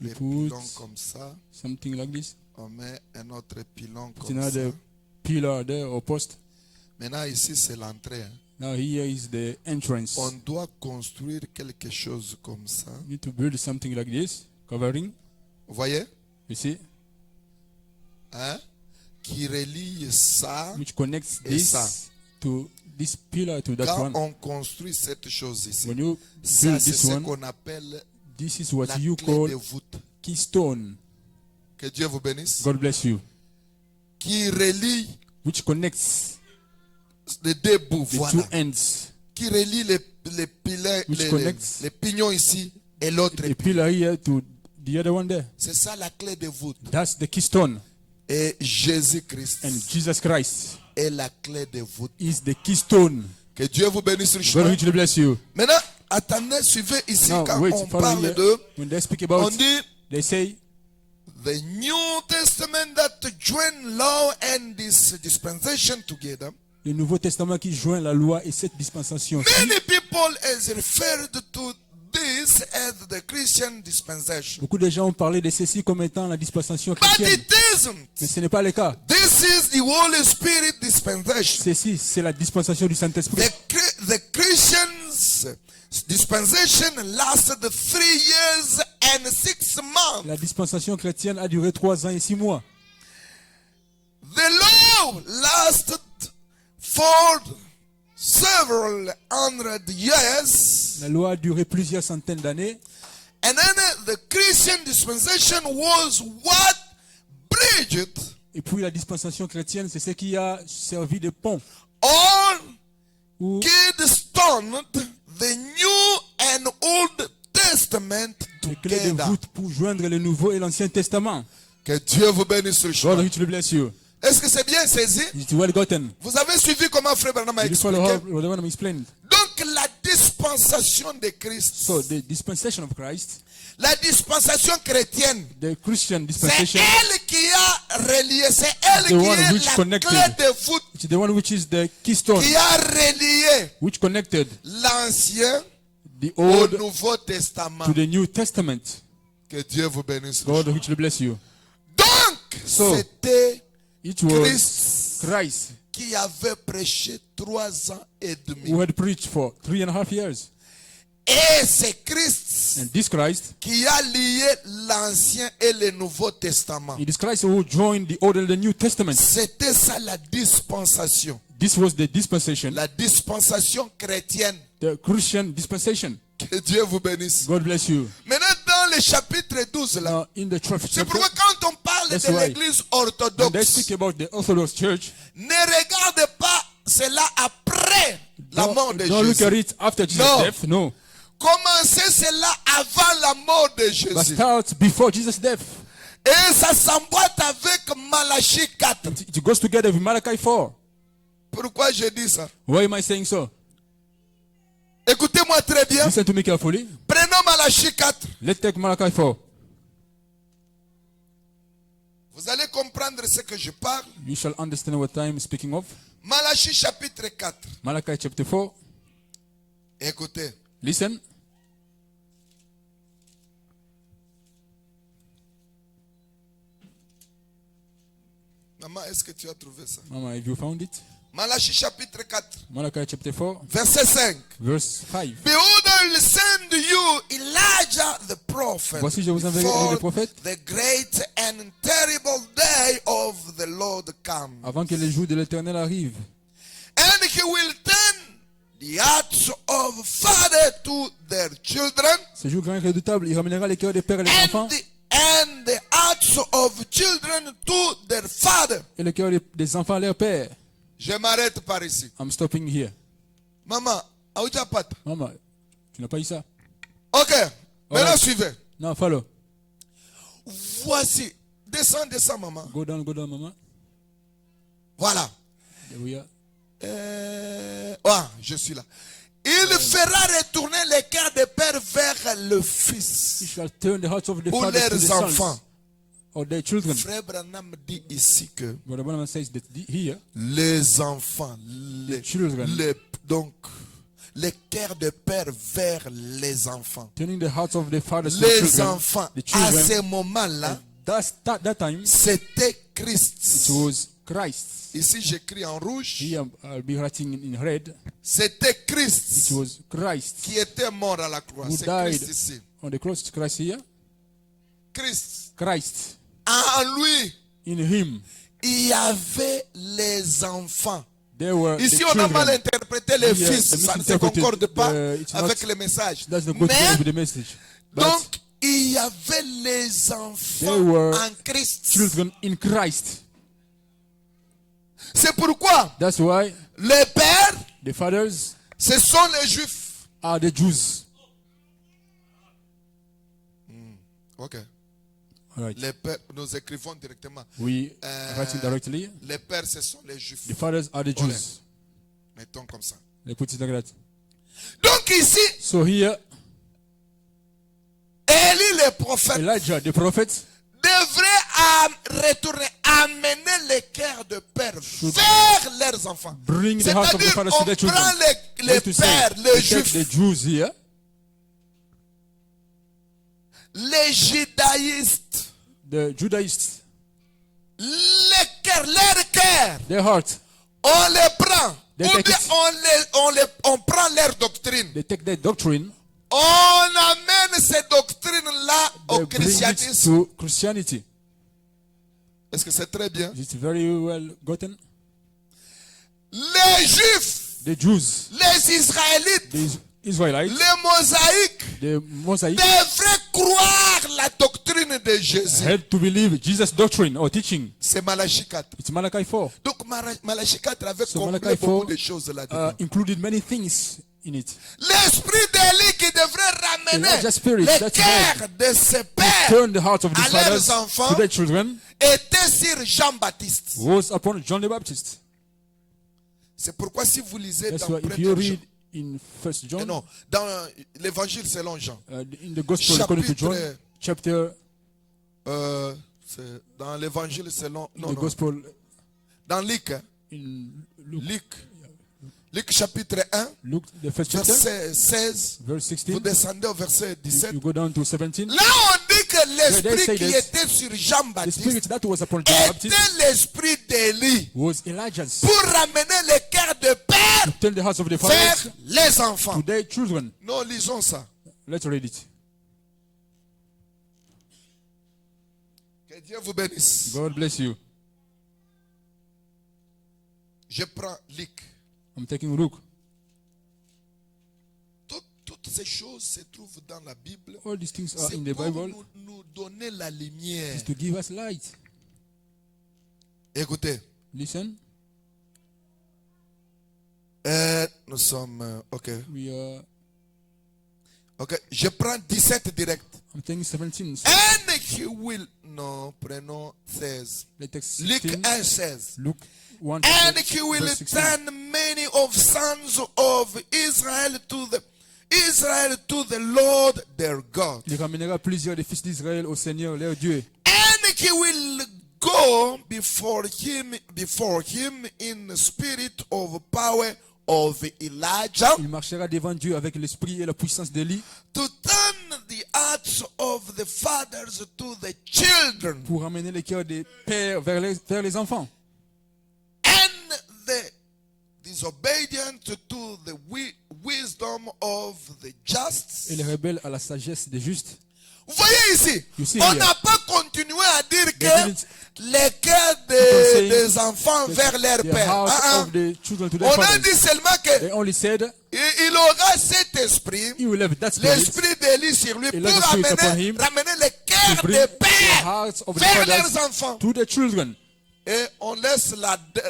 You les put pilons comme ça, something like this. on met un autre pilon Put comme ça. another pillar there or post. Maintenant ici c'est l'entrée. Hein. Now here is the entrance. On doit construire quelque chose comme ça. You need to build something like this, covering. Vous voyez? You see, Hein? Qui relie ça. which connects Et ça. this to this pillar to that Quand one. on construit cette chose ici, When you ça build c'est this ce one, qu'on appelle this is what la you clé call de voûte. keystone. Que Dieu vous bénisse. God bless you. Qui relie Which connects les deux bouts, the voilà. two ends. Qui relie les pilons, Which connects les pignons ici et l'autre. The pillar here to the other one there. C'est ça la clé de voûte. That's the keystone. Et Jésus-Christ And Jesus Christ est la clé de voûte. is the keystone. Que Dieu vous bénisse God richement. richly bless you. Maintenant, attendez, suivez ici Now quand wait, on follow parle here. de, When they speak on about, dit they say the New Testament that join law and this dispensation together. le Nouveau Testament qui joint la loi et cette dispensation. Many people has referred to this as the Christian dispensation. Beaucoup de gens ont parlé de ceci comme étant la dispensation But chrétienne. it isn't. Mais ce n'est pas le cas. This is the Holy Spirit dispensation. Ceci, c'est la dispensation du Saint-Esprit. The Christian's dispensation lasted 3 years and 6 months. La dispensation chrétienne a duré 3 ans et 6 mois. The law lasted for several hundred years. La loi a duré plusieurs centaines d'années. And then the Christian dispensation was what bridged Et puis la dispensation chrétienne, c'est ce qui a servi de pont. or Ou keystone the New and Old Testament les clés de together. voûte pour joindre le Nouveau et l'Ancien Testament. Que Dieu vous bénisse God richement. richly bless you. Est-ce que c'est bien saisi? It's well gotten. Vous avez suivi comment Frère Branham a Did you follow expliqué? how the one explained? Donc la dispensation de Christ, So the dispensation of Christ, la dispensation chrétienne, the Christian c'est dispensation, elle qui a relié, c'est elle The qui one est which la connected. clé de voûte It's the one which is the keystone, qui a relié which connected l'Ancien the au Old Nouveau Testament. to the New Testament. Que Dieu vous bénisse. God richly bless you. Donc, So, c'était It was Christ Christ qui avait prêché 3 ans et demi. who had preached for 3.5 years. Et c'est Christ And this Christ, qui a lié l'Ancien et le Nouveau Testament. it is Christ who joined the Old and the New Testament. C'était ça la dispensation. This was the dispensation, La dispensation chrétienne. the Christian dispensation. Que Dieu vous bénisse. God bless you. Maintenant, dans le chapitre 12, là, Now, in the 12th c'est chapter, pourquoi quand on parle That's de why. l'église when they orthodoxe, speak about the Orthodox Church, ne regarde pas cela après la mort de don't look at Jésus. it after Jesus' No. death. No. Commencez cela avant la mort de But Jésus. start before Jesus' death. Et ça s'emboîte avec Malachie 4. It goes together with Malachi 4. Pourquoi je dis ça? Why am I saying so? Écoutez-moi très bien. Listen to me carefully. Prenons Malachie 4. Let's take Malachi 4. Vous allez comprendre ce que je parle. You shall understand what I'm speaking of. Malachie chapitre 4. Malachi chapter 4. Écoutez. Listen. Maman, est-ce que tu as trouvé ça? Mama, have you found it? Malachie chapitre 4. Malachi chapter 4, Verset 5. verse 5. Behold, I will send you Elijah the prophet Voici, je vous enverrai before le prophète. the great and terrible day of the Lord come. Avant que les jours de l'Éternel arrivent. And he will turn the hearts of father to their children Ce jour grand et redoutable, il ramènera les cœurs des pères et des enfants and the hearts of children to their father. et les cœurs des enfants à leur père. Je m'arrête par ici. I'm stopping here. Maman, auja pata. Maman, tu n'as pas eu ça? Ok. Maintenant, Alright. suivez. Non, follow. Voici. Descends, maman. Go down, maman. Voilà. There we are. Je suis là. Il fera retourner les cœurs des pères vers le He fils shall turn the hearts of the ou fathers to the leurs enfants. sons or their children. Frère Branham dit ici que But the Bible says that here, les enfants, children. donc les cœurs des pères vers les enfants. turning the hearts of the fathers to the Les children. enfants, The à children. ce moment-là, That time, c'était it Christ. was Christ. Ici, j'écris en rouge. Here, I'll be writing in red. C'était It Christ was Christ qui était mort à la croix. who C'est died Christ ici. on the cross. Christ here. Christ. Christ. En lui, In him, il y avait les enfants. there were Ici, the on a mal children. interprété les Here, fils. the Ça ne se misinterpreted, concorde pas it's avec not- le message. That's the good thing Mais, with the message. But donc, il y avait les enfants There were en Christ. children in Christ. C'est pourquoi That's why les pères, the fathers ce sont les juifs. are the Jews. Ok. All right. Les pères, nous écrivons directement. We Euh, write it directly. Les pères, ce sont les juifs. The fathers are the Olé. Jews. Mettons comme ça. They put it like that. Donc ici, So here, Élie le prophète Elijah, the prophet, devrait retourner, amener les cœurs de père vers leurs enfants. bring the hearts of the C'est-à-dire, fathers to on their children. prend les Meant to say, pères, they les take juifs, the Jews here, les judaïstes, the Judaists, les cœurs, leurs cœurs, their heart, on les prend. They Ou take bien it. on prend leur doctrine. they take their doctrine, On amène ces doctrines-là they au bring it christianisme. to Christianity. Est-ce que c'est très bien? It's very well gotten. Les juifs, The Jews, les israélites, the Israelites, les mosaïques the Mosaic devraient croire la doctrine de Jésus. had to believe Jesus' doctrine or teaching. C'est Malachie 4. It's Malachi 4. Donc Malachie 4 avait So comblé Malachi beaucoup 4 de choses là-dedans. included many things in it. L'esprit d'Élie qui devrait ramener Elijah spirit, les that's cœurs de ses pères Turn the hearts of the à leurs fathers enfants to their children était sur Jean-Baptiste. was upon John the Baptist. C'est pourquoi si vous lisez That's dans why if 1 you Jean, read in First John, non, dans l'évangile selon Jean, in the Gospel according to John, Chapitre- chapter C'est dans l'évangile selon. Non, the non. gospel Dans Luc. Hein. in Luke. Luc. Luc chapitre 1, Luke, the first chapter, verset 16. verse 16. Vous descendez au verset 17. You go down to 17. Là, on dit que they l'esprit say qui this. était sur Jean The Baptiste spirit that was upon John Baptist était l'esprit d'Élie was Elijah's. pour ramener les cœurs de père To turn the hearts of the vers fathers les enfants. to their children. Nous lisons ça. Let's read it. Que Dieu vous bénisse. God bless you. Je prends Luc. I'm taking Luke. Toutes ces choses se trouvent dans la Bible. All these things are C'est in the pour Bible. nous donner la lumière. Is to give us light. Écoutez, Listen, nous sommes. Ok. we are. Ok. Je prends 17 direct. I'm taking 17. And he will. Non, prenons 16. Let's take Luc 16. 1, 16. Luke 1. And he will verse 16. turn many of sons of Israel to the Lord their God. Il ramènera plusieurs des fils d'Israël au Seigneur, leur Dieu. And he will go before him in spirit of power of Elijah, Il marchera devant Dieu avec l'esprit et la puissance d'Élie to turn the hearts of the fathers to the children, pour ramener les cœurs des pères vers les enfants and the disobedient to the wisdom of the just. et les rebelles à la sagesse des justes. Vous voyez ici, You see on here. n'a pas continué à dire They que didn't les cœurs saying des enfants vers leur The père. heart Ah, ah. of the children to their On a fathers. dit seulement They que only said il aura cet esprit, he will have that spirit l'esprit d'Élie sur lui, Et pour là, le spirit upon ramener him, les to cœurs bring des the pères hearts of the vers leurs fathers enfants. to the children, Et on laisse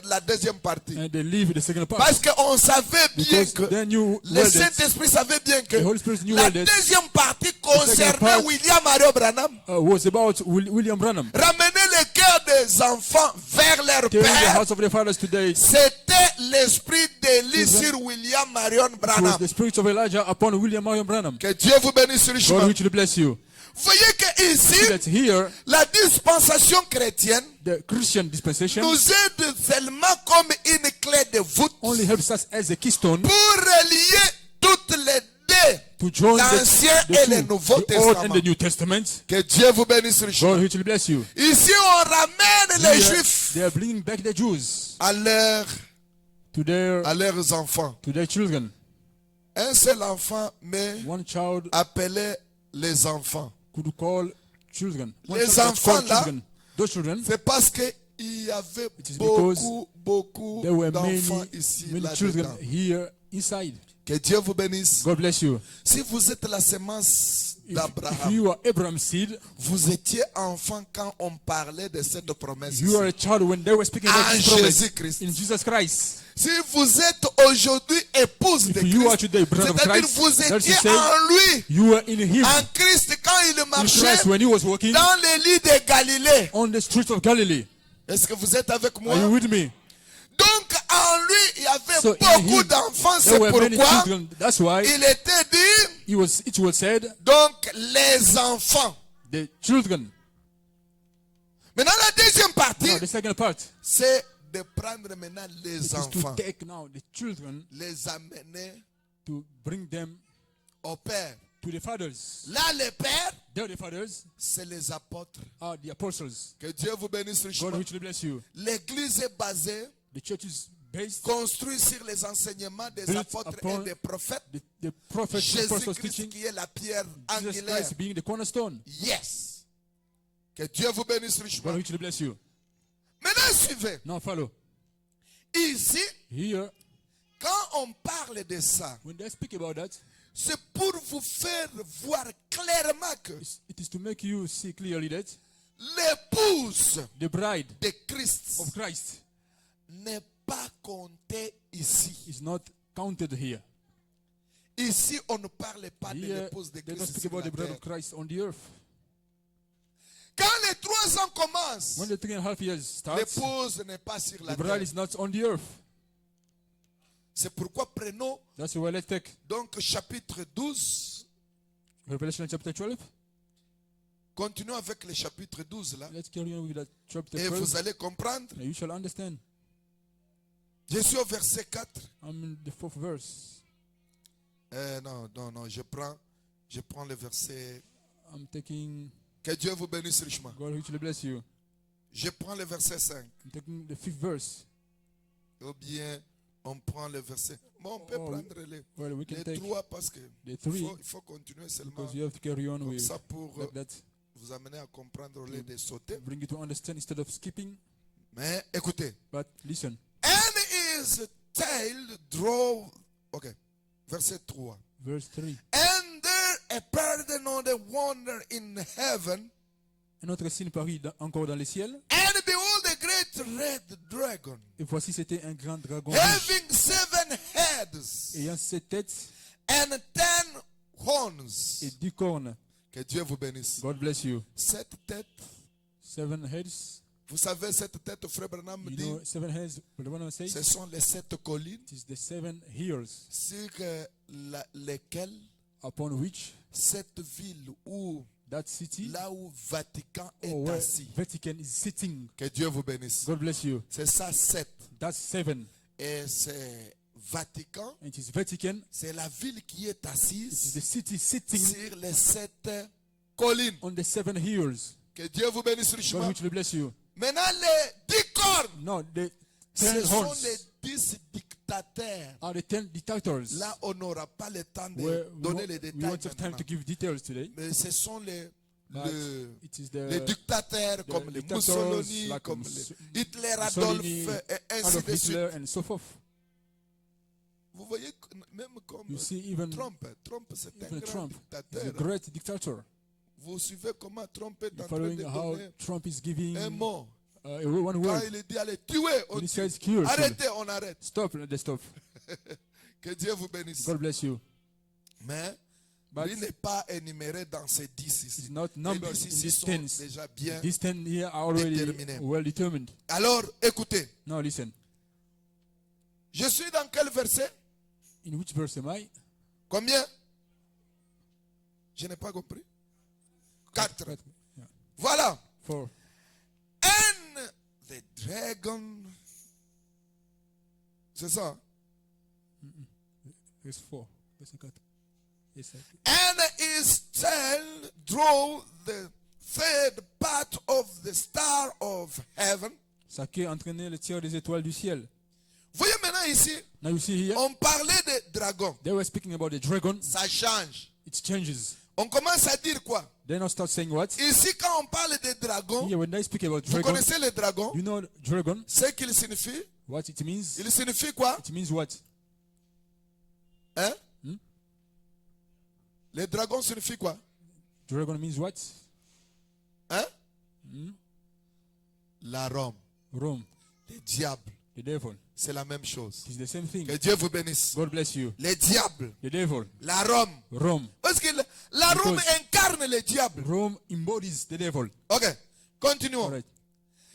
la deuxième partie. and they leave the second part. Parce qu'on savait bien Because que they knew le well that Saint-Esprit savait bien que the Holy Spirit knew la well that deuxième partie concernait part William Mario Branham. was about William Branham. Ramener les cœurs des enfants vers leur Turning the père. hearts of the fathers today. C'était l'esprit d'Élie Children. sur William Marion It was Branham. the spirit of Elijah upon William Marion Branham. Que Dieu vous bénisse God richement. richly bless you. Voyez que See ici, that here, la dispensation chrétienne the Christian dispensation nous aide seulement comme une clé de voûte only helps us as a keystone pour relier toutes les deux, to join l'Ancien the et le two, Nouveau the Old and Testament. the New Testament. Que Dieu vous bénisse richement. God richly bless you. Ici, on ramène les Here, Juifs they are bringing back the Jews à to leurs enfants. to their children. Un seul enfant, mais One child appelé les enfants. could call children. One Les child that's enfants called là, children. Those children, c'est parce qu'il y avait It is because beaucoup there were d'enfants ici, many là-dedans. children here inside. Que Dieu vous bénisse. God bless you. Si vous êtes la semence If d'Abraham, you are Abraham's seed, vous étiez enfant quand on parlait de cette promesse. you are a child when they were speaking about En this promise Jésus-Christ. in Jesus Christ. Si vous êtes aujourd'hui épouse de If you are Christ, today brother of c'est-à-dire Christ, vous that étiez is to say, en lui, you were in him. en Christ, quand il In marchait Christ when he was walking dans les lits de Galilée. on the streets of Galilee. Est-ce que vous êtes avec moi? Are you with me? Donc en lui, il y avait So in beaucoup him, d'enfants. C'est There were many pourquoi children. That's why il était dit, it was said, donc les enfants. the children. Maintenant la deuxième partie, Now, the second part c'est de prendre maintenant les is to enfants, take now the children les amener to bring them au Père. to the fathers. Là, les pères, There the fathers c'est les apôtres. are the apostles. Que Dieu vous bénisse God richement. richly bless you. L'église est basée, The church is based construite sur les enseignements des Built apôtres upon et des prophètes. the prophets and apostles Jésus-Christ teaching, qui est la pierre Jesus angulaire. Christ being the cornerstone. Yes. Que Dieu vous bénisse God richement. richly bless you. Maintenant, suivez. Now follow. Ici, Here, quand on parle de ça, when they speak about that, c'est pour vous faire voir clairement que it is to make you see clearly that l'épouse the bride de Christ of Christ n'est pas comptée ici. is not counted here. Ici, on ne parle pas de Here, l'épouse de they don't Christ speak sur about la the bride terre. of Christ on the earth. Quand les 3 ans commencent, When the 3.5 years starts, l'épouse n'est pas sur la the bride terre. is not on the earth. C'est pourquoi prenons That's why let's take donc chapitre 12, Revelation chapter 12. Continuons avec le chapitre 12 là. Let's carry on with that chapter Et 12. vous allez comprendre. And you shall understand. Je suis au verset 4. I'm in the 4th verse. Non, je prends le verset. I'm taking, Que Dieu vous bénisse richement. God richly bless you. Je prends le verset 5. I'm taking the 5th verse. Ou bien on prend le verset. Bon, on peut Oh, prendre les Well, we can take 3 parce que the 3 il faut continuer seulement because you have to carry on comme with ça pour like that. vous amener à comprendre au lieu de sauter. Bring you to understand instead of skipping. Mais écoutez. But listen. And his tail drove. Ok. Verset 3. Verse 3. And there appeared another wonder in heaven. Un autre signe parut encore dans les ciels. And behold, a great red dragon, Et voici, c'était un grand dragon rouge, having 7 heads ayant 7 têtes and 10 horns. et 10 cornes. Que Dieu vous bénisse. God bless you. 7 têtes. 7 heads. Vous savez, 7 têtes, frère Branham You dit, know, 7 heads, what the one say? ce sont les 7 collines It is the 7 hills sur lesquelles upon which cette ville où, that city, là où Vatican or est where assis. Vatican is sitting. Que Dieu vous bénisse. God bless you. C'est ça, 7. That's 7. Et c'est Vatican, And it is Vatican. c'est la ville qui est It is assise the city sitting sur les 7 collines. on the 7 hills. Que Dieu vous bénisse God richement. richly bless you. Maintenant, les 10 cornes, No, the 10 ce sont horns les 10 dictateurs. are the 10 dictators. Là, on n'aura pas le temps de Where donner les we détails won't have time maintenant. to give details today. Mais ce sont les It is les the dictateurs comme les dictators Mussolini, like comme les Hitler, Adolf, Mussolini, et ainsi Adolf de suite. Hitler and so forth. Vous voyez, même comme You see, even Trump, c'est un even grand Trump is a dictateur. great dictator. Vous suivez comment Trump est en train Following de how donner Trump is giving un mot. one Quand word. il dit allez tuer, on When he tue. says kill, Arrêtez, on arrête. stop, they stop. Que Dieu vous bénisse. God bless you. Mais But lui n'est pas énuméré dans ces 10 it's ici. not numbered Les 10 in ici these sont tens. déjà bien. These 10 here are already déterminés. well determined. Alors, écoutez, Now listen. je suis dans quel verset? In which verse am I? Combien? Je n'ai pas compris. 4. Yeah. Voilà. 4. And the dragon. C'est ça. Verse 4. Verse 4. Yes, sir. And his tail drove the third part of the star of heaven. Ça qui a entraîné le tiers des étoiles du ciel. Voyez maintenant ici, Now you see here, on parlait de dragon. they were speaking about the dragon. Ça change. It changes. On commence à dire quoi? They now start saying what? Ici, quand on parle de dragon, Here, when they speak about vous dragon, connaissez le dragon? you know dragon, Ce qu'il signifie? what it means? Il signifie quoi? It means what? Hein? Hmm? Le dragon signifie quoi? Dragon means what? Hein? Hmm? La Rome, Rome, le diable, the devil. c'est la même chose. It is the same thing. Que Dieu vous bénisse. God bless you. Le diable, The devil, la Rome. Rome. Parce que la Rome Because- incarne le diable. Rome embodies the devil. Ok, continuons. All right.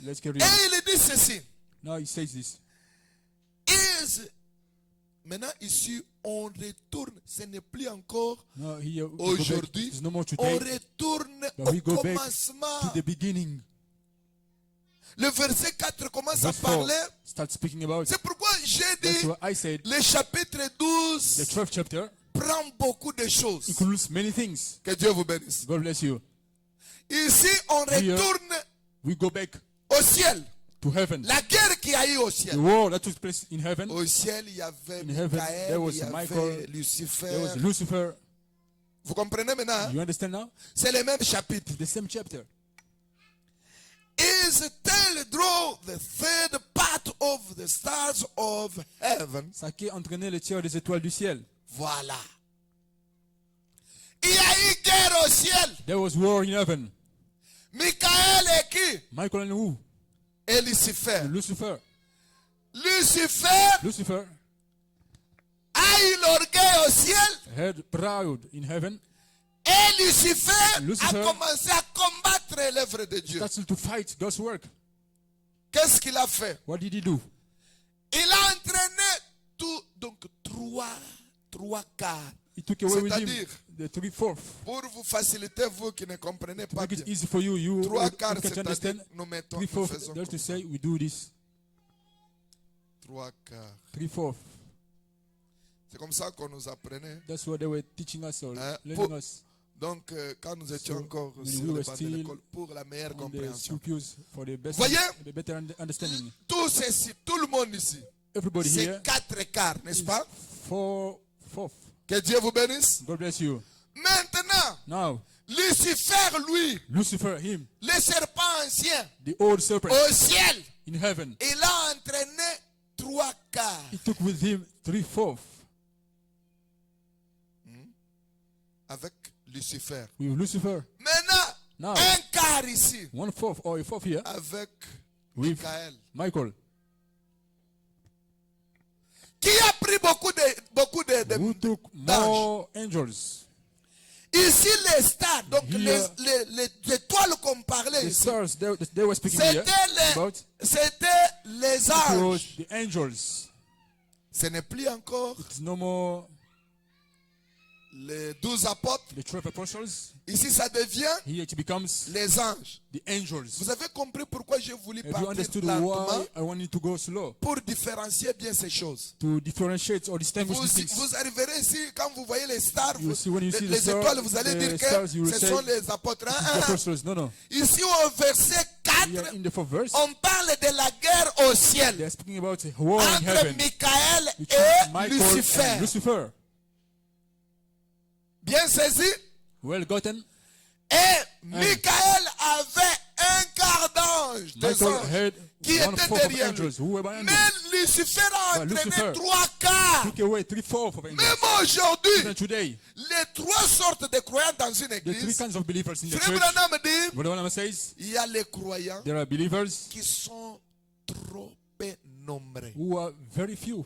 Let's carry Et on. il dit ceci. Now he says this. Maintenant, ici, on retourne. Ce n'est plus encore Now here, we go back. aujourd'hui. It's no more On today. retourne But au we go back commencement. to the beginning. Le verset 4 commence à Verse 4 parler. start speaking about. C'est pourquoi j'ai That's dit, why I said le chapitre the 12 12th chapter prend beaucoup de choses. includes many things. Que Dieu vous bénisse. God bless you. Ici, on Here. retourne We go back au ciel. to heaven. La guerre qui a eu au The ciel. war that took place in heaven. Au ciel, il y avait In heaven, Michael, there was il y avait Michael, Lucifer. There was Lucifer. Vous comprenez maintenant? Hein? You understand now? C'est le même chapitre. It's the same chapter. His tail drove the third part of the stars of heaven. Ça qui a entraîné le tiers des étoiles du ciel. Voilà. Il y a eu guerre au ciel. There was war in heaven. Michael et qui? Michael and who? Et Lucifer. Lucifer. Lucifer Lucifer a eu l'orgueil au ciel. had proud in heaven. Et Lucifer Lucifer a commencé à combattre l'œuvre de Dieu. Started to fight God's work. Qu'est-ce qu'il a fait? What did he do? Il a entraîné tout, donc trois quarts He took away with him C'est-à-dire, the 3/4. pour vous faciliter, vous qui ne comprenez To pas make bien. it easy for you, you 3/4, can c'est-à-dire, understand. nous mettons, nous 3/4, faisons that's to comme say ça. we do this. 3/4. 3/4. C'est comme ça qu'on nous apprenait. That's what they were teaching us or learning Pour- us Donc, quand nous étions So, encore when sur we le were banc de still l'école, pour la meilleure on the compréhension. CQs for the best, Voyez? the better understanding. Tout ceci, tout le monde ici, Everybody c'est here 4/4, n'est-ce is pas? 4/4. Que Dieu vous bénisse. God bless you. Maintenant, Now, Lucifer, lui, Lucifer, him, le serpent ancien, the old serpent au ciel, in heaven, il a entraîné 3/4 he took with him 3/4 avec Lucifer. with Lucifer. Maintenant, Now, un quart ici 1/4 or a fourth here avec with Michael, Michael, qui a pris beaucoup who took d'anges. more angels. Ici, les stars, donc Here- les étoiles qu'on parlait The ici, stars they were speaking here about, c'était les it was anges. the angels. Ce n'est plus encore It's no more les 12 apôtres. the 12 apostles. Ici, ça devient Here it becomes les anges. the angels. Vous avez compris pourquoi j'ai voulu Have you partir understood lentement why I wanted to go slow? pour différencier bien ces choses. To differentiate or distinguish these things. Vous arriverez ici, quand vous voyez les stars, You see, when you see the les star- étoiles, vous allez the dire que stars, you will ce say, sont les apôtres. It's the apostles. No, no. Ici, au verset Here 4, in the 4th verse, on parle de la guerre au ciel they are speaking about a war in entre heaven Michael between et Michael Lucifer. and Lucifer. Bien saisi? Well gotten. Et Michael avait un quart d'ange, des Michael anges, had qui étaient 1/4 of derrière lui. angels who were behind him. Mais Lucifer a But entraîné Lucifer 3/4. Took away 3/4 of angels. Même aujourd'hui, Even today, les 3 sortes de croyants dans une the 3 église, kinds of believers in the Frère church. Branham dit, What the one says, il y a les croyants there are believers qui sont trop peu nombreux. who are very few.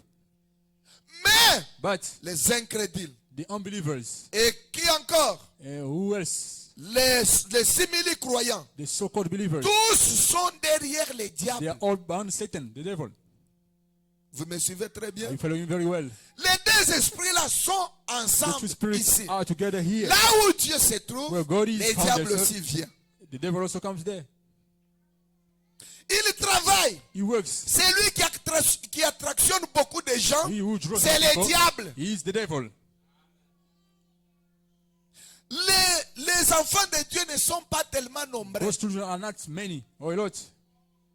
Mais But les incrédules, the unbelievers, et qui encore? who else? Les 6 000 croyants, The so-called believers, tous sont derrière les they diables. are all bound Satan, the devil. Vous me suivez très bien? Are you following very well? Les deux esprits-là sont The ensemble two spirits ici. are together here. Là où Dieu se trouve, Where God is les found diables there, aussi viennent. The devil also comes there. Il travaille. He works. C'est lui qui attractionne beaucoup de gens. He who draws C'est les people, diables. he is the devil. Les enfants de Dieu ne sont pas tellement nombreux. Those children are not many or a lot.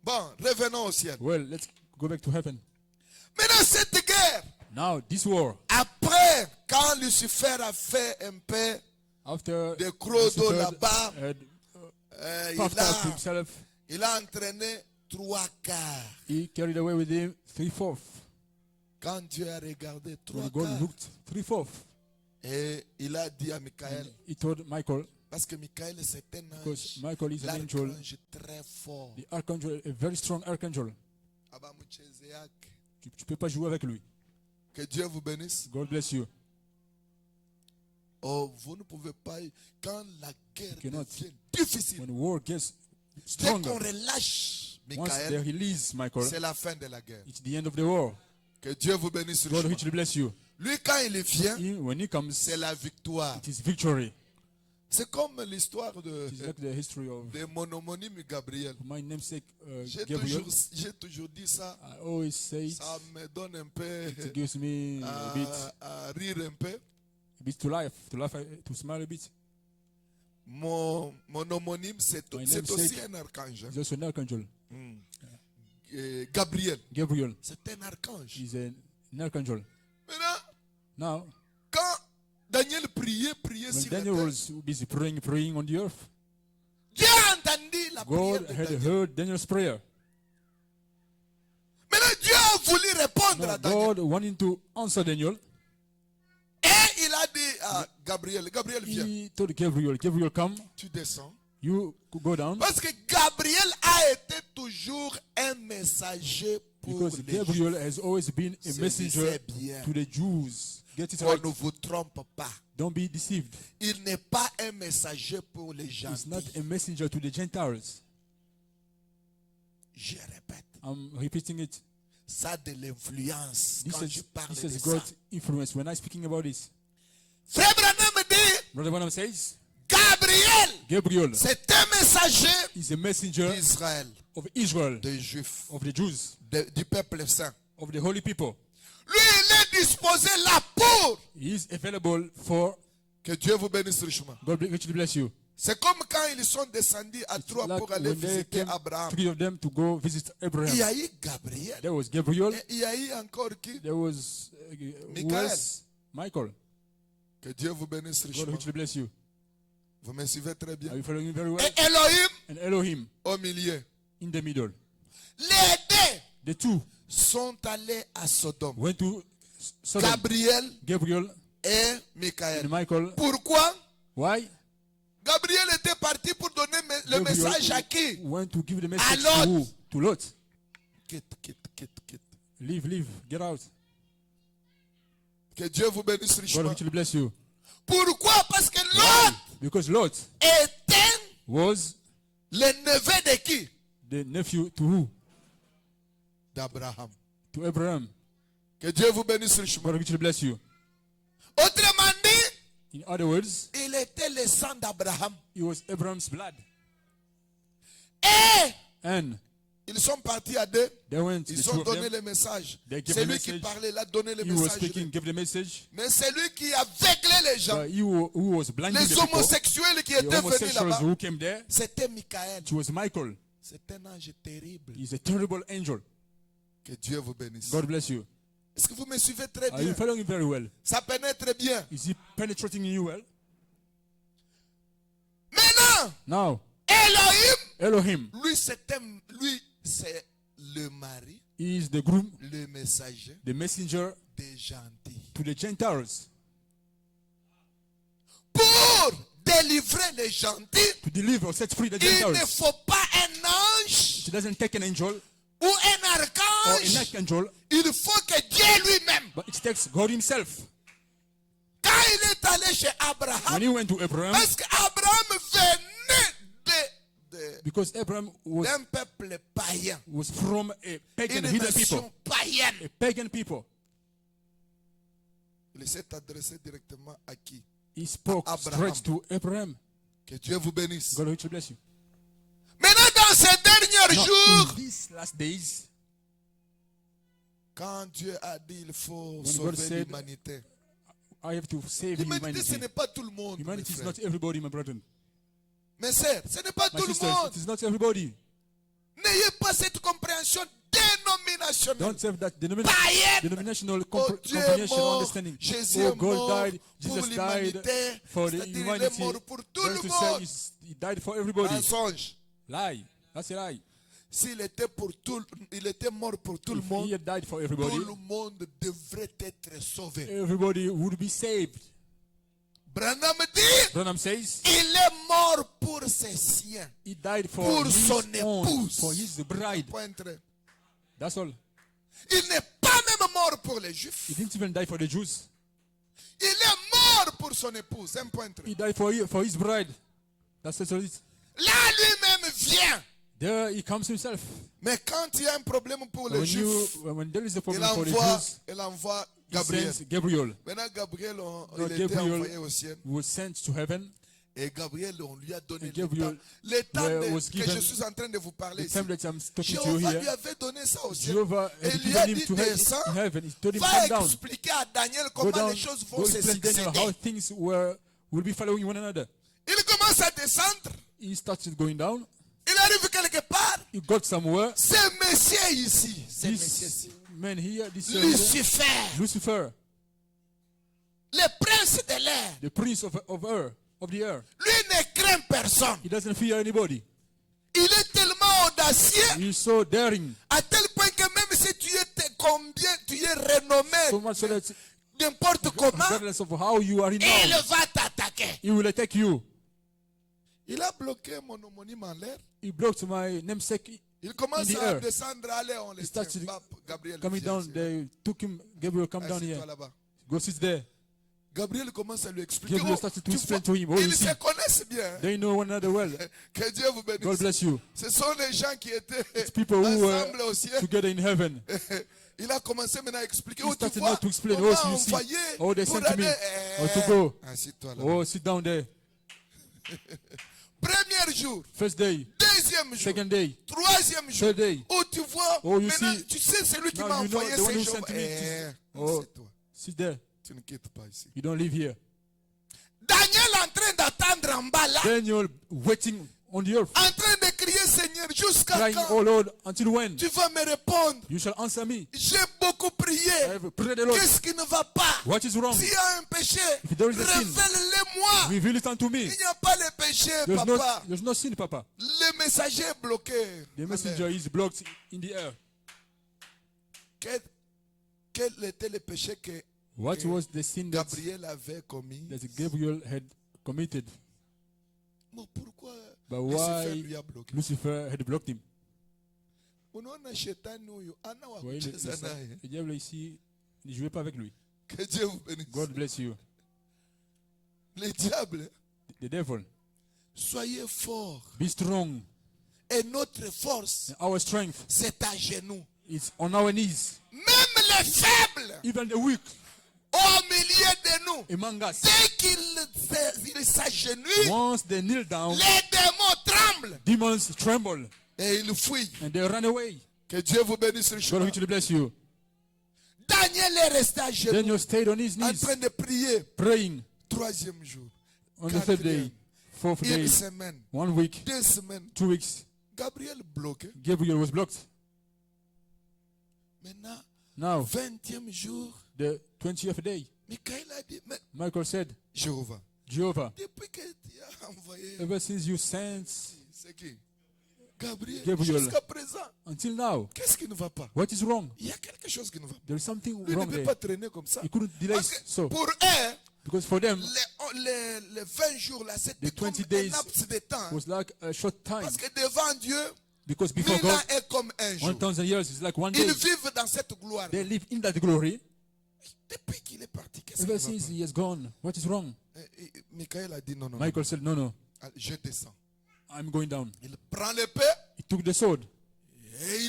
Bon, revenons au ciel. Well, let's go back to heaven. Maintenant, cette guerre, Now, this war, après, quand Lucifer a fait un peu after de crocs d'eau Lucifer là-bas, had il, puffed out a, himself, il a entraîné 3/4. he carried away with him 3/4. Quand Dieu a regardé When God 3/4, looked 3/4, et il a dit à Michael, he told Michael, parce que Michael c'est un because ange, Michael is an angel, l'archange très fort. the archangel, a very strong archangel. Abamuchezeak. Tu ne peux pas jouer avec lui. Que Dieu vous bénisse. God bless you. Oh, vous ne pouvez pas, quand la guerre cannot. devient difficile, When war gets dès qu'on stronger, relâche once they Michael, release Michael, c'est la fin de la guerre. it's the end of the war. Que Dieu vous bénisse. God richement. richly bless you. Lui, quand il vient, When he comes, c'est la victoire. it is victory. C'est comme l'histoire It is like the history of de mon homonyme Gabriel. my namesake J'ai Gabriel. toujours dit ça. I always say it. Ça me donne un peu It gives me a à rire un peu. bit to laugh, to smile a bit. Mon homonyme, c'est My aussi namesake un archange. He's also an archangel. Gabriel, Gabriel c'est un archange. is an archangel. Maintenant, Now, quand Daniel priait when sur la Daniel terre, was busy praying on the earth, Dieu a entendu la prière God de had Daniel. heard Daniel's prayer. Maintenant, Dieu a voulu répondre Now, à Daniel. God wanting to answer Daniel, Et il a dit à Gabriel, Gabriel, viens, he told Gabriel, come, tu descends. you go down. Parce que Gabriel a été toujours un messager pour Because les Gabriel Juifs. has always been a messenger Saisissez bien. to the Jews. Get it On right. ne vous trompe pas. Don't be deceived. Il n'est pas un messager pour les gens. He's not a messenger to the Gentiles. Je répète, I'm repeating it. ça a de l'influence This quand je is, parle this de has ça. got influence when I'm speaking about this. Frère Branham dit, Brother Branham says, Gabriel, Gabriel c'est un messager is a messenger d'Israël, of Israel, des Juifs, of the Jews, du peuple saint. of the holy people. Lui, il est disposé là pour He is available for que Dieu vous bénisse richement. God richly bless you. C'est comme quand ils sont descendus à trois Like pour aller when they visiter came, Abraham. 3 of them to go visit Il y Abraham. a eu Gabriel. There was Gabriel. Et il y a eu encore qui? There was Michael. Michael. Que Dieu vous bénisse God richement. richly bless you. Vous me suivez très bien. Are you following me very well? Et Elohim And Elohim au milieu. in the middle. Les deux The two sont allés à Sodome. went to Sodom. Gabriel Gabriel et and Michael. Michael. Pourquoi? Why? Gabriel était parti pour donner le message à qui? Went to give the message Lot. to who? To Lot. Quitte. Leave, get out. Que Dieu vous bénisse God richement. richly bless you. Pourquoi? Parce que Lot Because Lot était was le neveu de qui? the nephew to who? D'Abraham. To Abraham. Que Dieu vous bénisse richement. God richly bless you. Autrement dit, In other words, il était le sang d'Abraham. it was Abraham's blood. Et And ils sont partis à deux. they went, the Ils two ont of donné them, le message. they gave C'est the lui qui message. parlait, il a donné le he was message. speaking, gave the message. Mais c'est lui qui aveuglait les gens. But who was blinding Les the people, homosexuels qui the étaient venus homosexuals là-bas, who came there, c'était Michael. it was Michael. C'est un ange terrible. He's a terrible angel. Que Dieu vous bénisse. God bless you. Est-ce que vous me suivez très Are you bien? following very well? Ça pénètre bien. Is he penetrating in you well? Maintenant, Now, Elohim, Elohim lui c'est le mari, is the groom, le messager the messenger des gentils. to the Gentiles Pour délivrer les gentils, to deliver or set free the il ne Gentiles. faut pas un ange He doesn't take an angel ou un or an archange. archangel, Il faut que Dieu lui-même, but it takes God himself. quand il est allé chez Abraham, When he went to Abraham, parce qu'Abraham venait because Abraham d'un peuple païen, was from a pagan, une hidden nation people. païenne. A pagan people. Il s'est adressé directement à qui? He spoke Abraham. straight to Abraham. Que Dieu vous bénisse. God richly bless you. Maintenant, dans ces derniers Now, jours, in these last days, quand Dieu a dit il faut God sauver said, l'humanité, I have to save l'humanité ce humanity. n'est pas tout le monde. Humanity mes is frères. not everybody, my brethren. Mes sœurs, ce n'est pas My tout le sisters, monde. it is not everybody. N'ayez pas cette compréhension dénominationnelle. Don't have that Païenne. denominational Oh, Dieu est comprehension mort, understanding. Jésus Oh, est God mort died, pour Jesus died l'humanité. for the C'est-à-dire, il est humanity. mort pour tout That le is to monde. say, he died for everybody. Mensonge. Lie. That's a lie. S'il était pour tout, il était mort pour tout le If monde. he had died for Tout everybody, le monde devrait être sauvé. everybody would be saved. Branham dit, Branham says, il est mort pour ses siens. he died for Pour his son own, épouse. for his bride. Pointre. That's all. Il n'est pas même mort pour les Juifs. He didn't even die for the Jews. Il est mort pour son épouse. Un pointre. He died for his bride. That's all it is. Là, lui-même vient. There he comes himself. Mais quand il y a un problème pour les When, Juifs, when there is a il problem for the envoie, Jews, il envoie he Gabriel. sends Gabriel. Maintenant, Gabriel, il No, était Gabriel envoyé au ciel. was sent to heaven. Et Gabriel, on lui a donné And Gabriel le temps was que given je suis en train de vous parler The ici. time that I'm talking to you Jéhovah lui here, avait donné ça au ciel. Jehovah Et had il lui a given him dit, to descends, heaven. He told him, va come down. expliquer à Daniel Go comment down. les choses Go vont se explain Daniel how succéder. things will be following one another. Il commence à descendre. He started going down. Il arrive quelque part. He got somewhere. Ce monsieur ici, ce monsieur This ici, man here, this Lucifer, Lucifer, le prince de l'air, the prince of the air, lui ne craint personne. he doesn't fear anybody. Il est tellement audacieux He's so daring, à tel point que même si tu es combien, tu es renommé so much so that n'importe comment, regardless of how you are il renowned, va t'attaquer. he will attack you. Il a bloqué mon homonyme en l'air. He blocked my namesake. Il commence In the à air. descendre, allez, on le He tient. started Bap, Gabriel, coming viens down. ici. They took him. Gabriel, come down Assieds-toi here. là-bas. Go sit there. Gabriel commence à lui expliquer. Gabriel started to tu explain vois, to him. Oh, you ils see, se connaissent bien. hein. they know one another well. Que Dieu vous bénisse. God bless you. Ce sont les gens qui étaient People who ensemble were au ciel. together in heaven. Il a commencé maintenant à expliquer. He Oh, tu started vois, now to explain. on Oh, m'a so you see. envoyé Oh, they pour sent to me. aller. Oh, to go. Assis-toi là. Oh, sit down there. Premier jour, First day, deuxième jour, second day, troisième jour. third day. Oh, tu vois, Oh, you maintenant, see. tu sais, celui qui Now m'a you know envoyé the one ces who jours. sent me. Oh, C'est toi. sit there. Tu ne quittes pas ici. You don't live here. Daniel en train d'attendre en bas là, Daniel waiting on the earth, en train de crier Seigneur, jusqu'à crying, quand oh Lord, until when? tu vas me répondre? You shall answer me. J'ai beaucoup prié. I've prayed the Lord. Qu'est-ce qui ne va pas? What is wrong? S'il y a un péché, If there is a sin, révèle-le-moi. reveal it unto me. Il n'y a pas de péché, papa. There's no sin, Papa. Le messager est bloqué. The messenger is blocked in the air. Quel était le péché que What was the sin that Gabriel avait commis? Gabriel had committed? Mais pourquoi But Lucifer why lui a bloqué? Lucifer had blocked him? Unaona shetani huyu ana wa Voyez, kucheza naye. le diable ici, ne jouez pas avec lui. Que Dieu vous bénisse. God bless you. Le diable, The devil. soyez forts. Be strong. Et notre force, Our strength c'est à genoux. is on our knees. Même les faibles, Even the weak au milieu de nous, among us. dès qu'ils s'agenouillent, Once they kneel down, les démons tremblent demons tremble et ils fuient. and they run away. Que Dieu vous bénisse God richement. richly bless you. Daniel est resté à genoux, Daniel stayed on his en knees, train de prier. praying Troisième jour, on the third day, quatrième, fourth day, une semaine, 1 week, 2 semaines. 2 weeks. Gabriel bloqué. Gabriel was blocked. Maintenant, Now, 20e jour, the 20th day, Michael a dit, mais Michael said, Jéhovah, Jehovah, depuis que tu as envoyé, ever since you sent c'est qui? Gabriel, Gabriel. jusqu'à présent, until now, qu'est-ce qui ne va pas? what is wrong? Il y a quelque chose qui ne va pas. There is something Lui ne wrong peut there. pas traîner comme ça. He couldn't delay Parce que so. pour eux, Because for them, les 20 jours là, c'était The comme 20 days un laps de temps. was like a short time. Parce que devant Dieu, Because before 1000 ans God, est comme un jour. 1000 years is like 1 day. Ils vivent dans cette gloire. They live in that glory. Depuis qu'il est parti, qu'est-ce Ever qui ne va since he has gone, what is wrong? pas? Michael a dit non, non, non. Michael said, no, no, Allez, je descends. I'm going down. Il prend l'épée He took the sword. et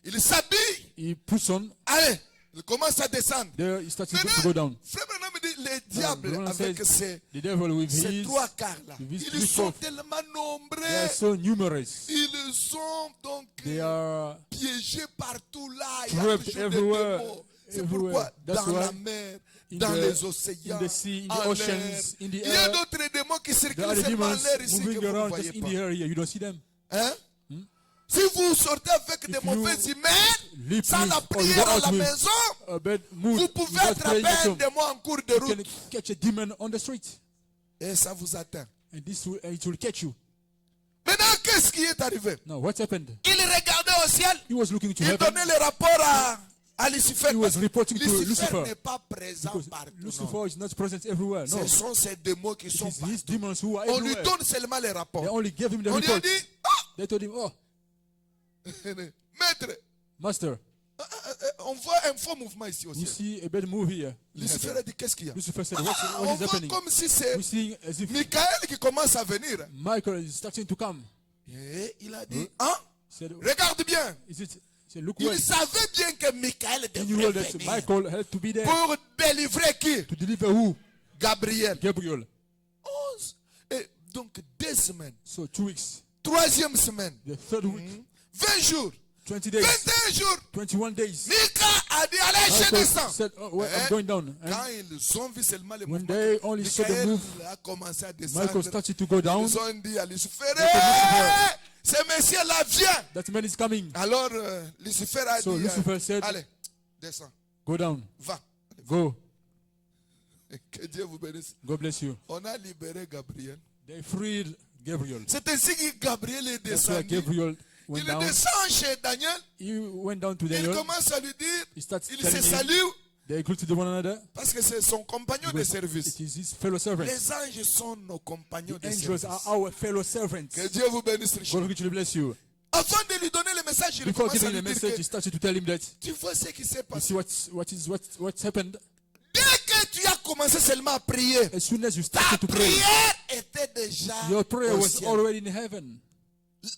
il s'habille. He puts on. Allez, il commence à descendre. There he starts to Maintenant, go down. Frère Branham dit, les diables Branham avec says, the devil with ces his, 3 quarts là, with his ils sont three-fourths, tellement they nombreux. are so numerous. Ils sont donc They are piégés partout là. Il y a trapped toujours des everywhere. démons. C'est Everywhere. pourquoi That's dans la why mer, in dans the- les océans, in the sea, in the en oceans, l'air, in the il y a air, d'autres démons qui There circulent are the seulement en demons l'air ici que moving vous ne around voyez just in pas. the air here. You don't see them. Hein? Si vous sortez avec des If mauvaises you images, live sans la with or prière à without la with maison, a bad mood, vous pouvez without attraper praying at un home, démon en cours de you route can catch a demon on the street. et ça vous atteint. And it will catch you. Maintenant, qu'est-ce qui est arrivé? Now, what happened? Il regardait au ciel, He was looking to il heaven donnait le rapport à Lucifer. He was reporting to Lucifer Lucifer. n'est pas présent because partout. non. Lucifer is not present everywhere. No, Ce sont ces démons qui it sont is his partout. demons who are On lui everywhere. donne seulement les rapports. They only gave him the On lui a report. dit, They told him, oh, maître, master, on voit un faux mouvement ici au we ciel. see a bad move here. in Lucifer heaven. a dit, qu'est-ce qu'il y a? Lucifer said, On what is voit happening? comme si c'est We see as if Michael qui commence à venir. Michael is starting to come. Et il a dit, hein? He said, Regarde bien. is it? He said, look where. Il savait bien que Michael And you know devrait that venir Michael had to be there pour délivrer qui? to deliver who? Gabriel. Gabriel. 11. Et donc 2 semaines. So 2 weeks. 3e semaine. The third week, 20 jours. 20 days, 21 jours. 21 days. Mika a dit, allez, je Michael descends. said, oh, well, I'm Eh, going down. And Quand ils ont vu seulement le when mouvement, they only saw the Michael move, a commencé à Michael descendre. started to go down. Ils ont dit à Lucifer, Lucifer. ce monsieur-là vient. That man is coming. Alors Lucifer a So dit, Lucifer said, allez, descends, go down. va. Go. Que Dieu vous bénisse. God bless you. On a libéré Gabriel. They freed Gabriel. C'est ainsi que Gabriel est That's why descendu. Gabriel went Il down. descend chez Daniel. He went down to Il Daniel. commence à lui dire, He starts il se telling him, salue they greeted one another. parce que c'est son compagnon de Because service. it is his fellow servants. Les anges sont nos compagnons de Angels service. are our fellow servants. Que Dieu vous bénisse richement. God richly bless you. Avant de lui donner le message, il Before commence à giving lui the dire message, he que started to tell him that tu vois ce qui s'est you see passé. what's happened. Dès que tu as commencé seulement à prier, As soon as you ta started to pray, prière était déjà your prayer au was ciel. already in heaven.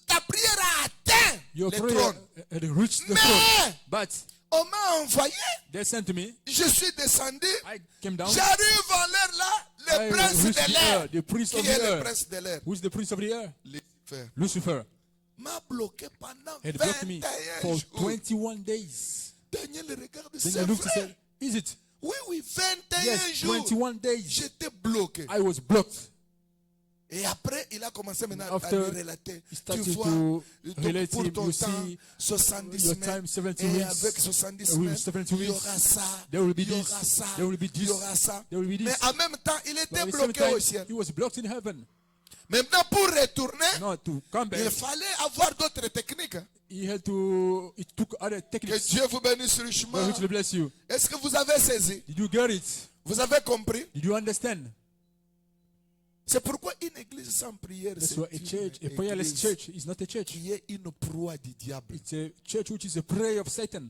Ta prière a atteint Your le prayer trône. had reached the Mais throne. But On m'a envoyé. They sent me. Je suis descendu. I came down. J'arrive en l'air là. I Le prince reached de the l'air. air, the prince Qui of the est le air. prince de l'air? Who is the prince of the air? Lucifer. Lucifer. M'a bloqué pendant Had blocked me 21 for jours. 21 days. Daniel regarde, Then c'est I looked and vrai. said, is it? Oui, oui, 21 Yes, jours. 21 days. J'étais bloqué. I was blocked. Et après, il a commencé maintenant à After lui relater. he Tu started vois, to donc relate pour him, ton you temps, see, 70 your semaines, time, 70 et weeks, avec 70 with semaines, 70 il y weeks, aura ça, there will be il y this, aura ça, there will be il y this, aura ça. there will be Mais this. en même temps, il But était at the same bloqué au time, ciel. he was blocked in heaven. Maintenant, pour retourner, No, to come il back, fallait avoir d'autres techniques. Hein. it took other Que techniques. Dieu vous bénisse richement. God richly bless you. Est-ce que vous avez saisi? Did you get it? Vous avez compris? Did you understand? C'est pourquoi une église sans prière, That's c'est why a church, a une prayerless église church is not a church. qui est une proie du diable. It's a church which is a prey of Satan.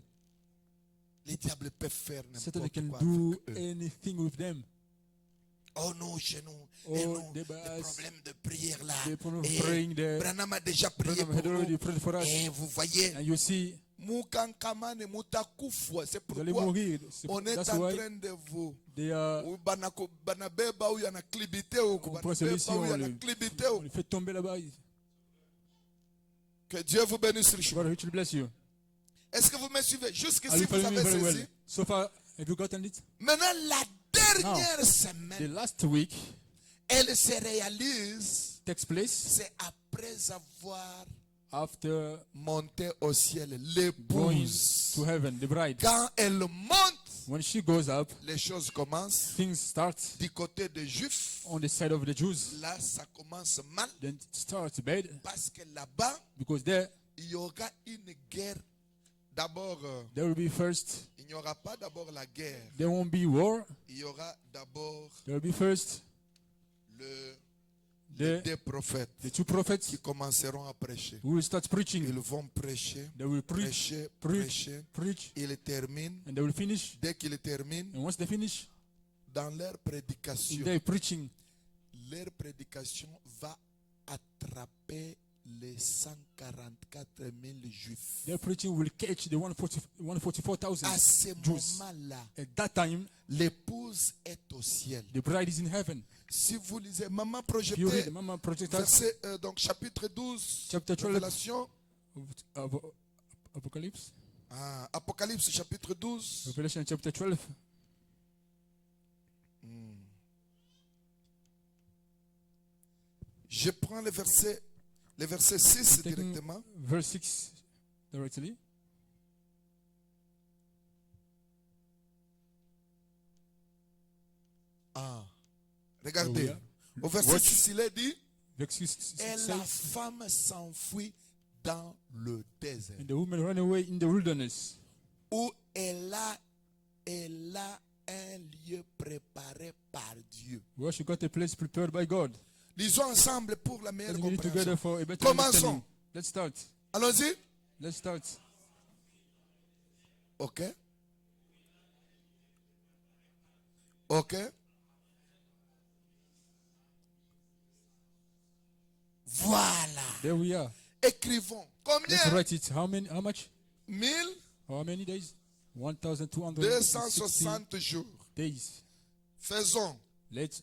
Les diables peuvent faire Satan n'importe can quoi do avec eux. anything with them. Oh non, chez nous. Oh, Et non, des le bases, problème de prière là. the problem of Et praying there. Branham a déjà prié Branham pour had already nous. prayed for us. Et vous voyez, And you see, Mukankamane Mutakufwa, c'est vous allez pourquoi mourir. on est That's en why train de vous. they are, Banabeba ou yana clibité ou on prend celui-ci, banabeba ou on yana le- clibité on ou. le fait tomber là-bas. Que Dieu vous bénisse richement. God richly bless you. Est-ce que vous me suivez? Are Jusqu'ici, you vous following me avez very saisi. well? So far, have you gotten it? Maintenant, la dernière The semaine, last week elle se réalise, takes place c'est après avoir after monté au ciel going l'épouse. to heaven, the bride. Quand elle monte, When she goes up, les choses commencent. things start Du côté des Juifs, on the side of the Jews. là, ça commence mal Then it starts bad parce que là-bas, because there il y aura une guerre. D'abord, there will be first, il n'y aura pas d'abord la guerre. there won't be war. Il y aura d'abord There will be first les the deux prophètes two prophets qui commenceront à prêcher. who will start preaching. Ils vont prêcher, They will preach, prêcher, preach, prêcher. preach, Ils terminent. and they will finish. Dès qu'ils terminent, And once they finish, dans leur in prédication, their preaching, leur prédication va attraper les 144 000 Juifs. their preaching will catch the 144,000 À ce Jews. moment-là, At that time, l'épouse est au ciel. the bride is in heaven. Si vous lisez Maman If you read projetée, the Mama Project Us, verset, donc chapitre 12, chapter 12 Révélation, of Apocalypse, Apocalypse chapitre 12, Revelation chapter 12, je prends le verset 6 taking directement. verse 6 directly. Regardez, Oh, yeah. au verset Watch. 6, il est dit, Verse 6 et la says, femme s'enfuit dans le désert, and the woman ran away in the wilderness, où elle a un lieu préparé par Dieu. where she got a place prepared by God. Lisons ensemble pour la meilleure Let's read it together compréhension. for a better Commençons. understanding. Let's start. Allons-y. Let's start. Ok. Ok. Voilà. There we are. Écrivons. Let's Combien? write it. How much? 1260 How many days? 1,260 jours. days. Faisons. Let's,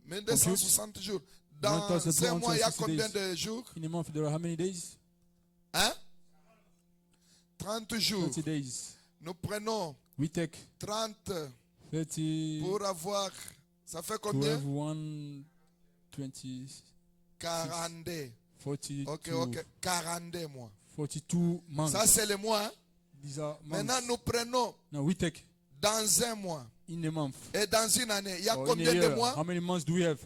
1260 jours. Dans 1260 un mois, il y a days. combien de jours? in a month, there are how many days? Hein? 30 jours. 30 days. Nous prenons We take 30 30 pour avoir. Ça fait to combien? have 120, 42. 42, Ok, ok. 42 mois. 42 months. Ça, c'est le mois. Hein? These are months. Maintenant, nous prenons Now we take dans un mois in a month. et dans une année. Il y a Or in a combien de year. mois? How many months do we have?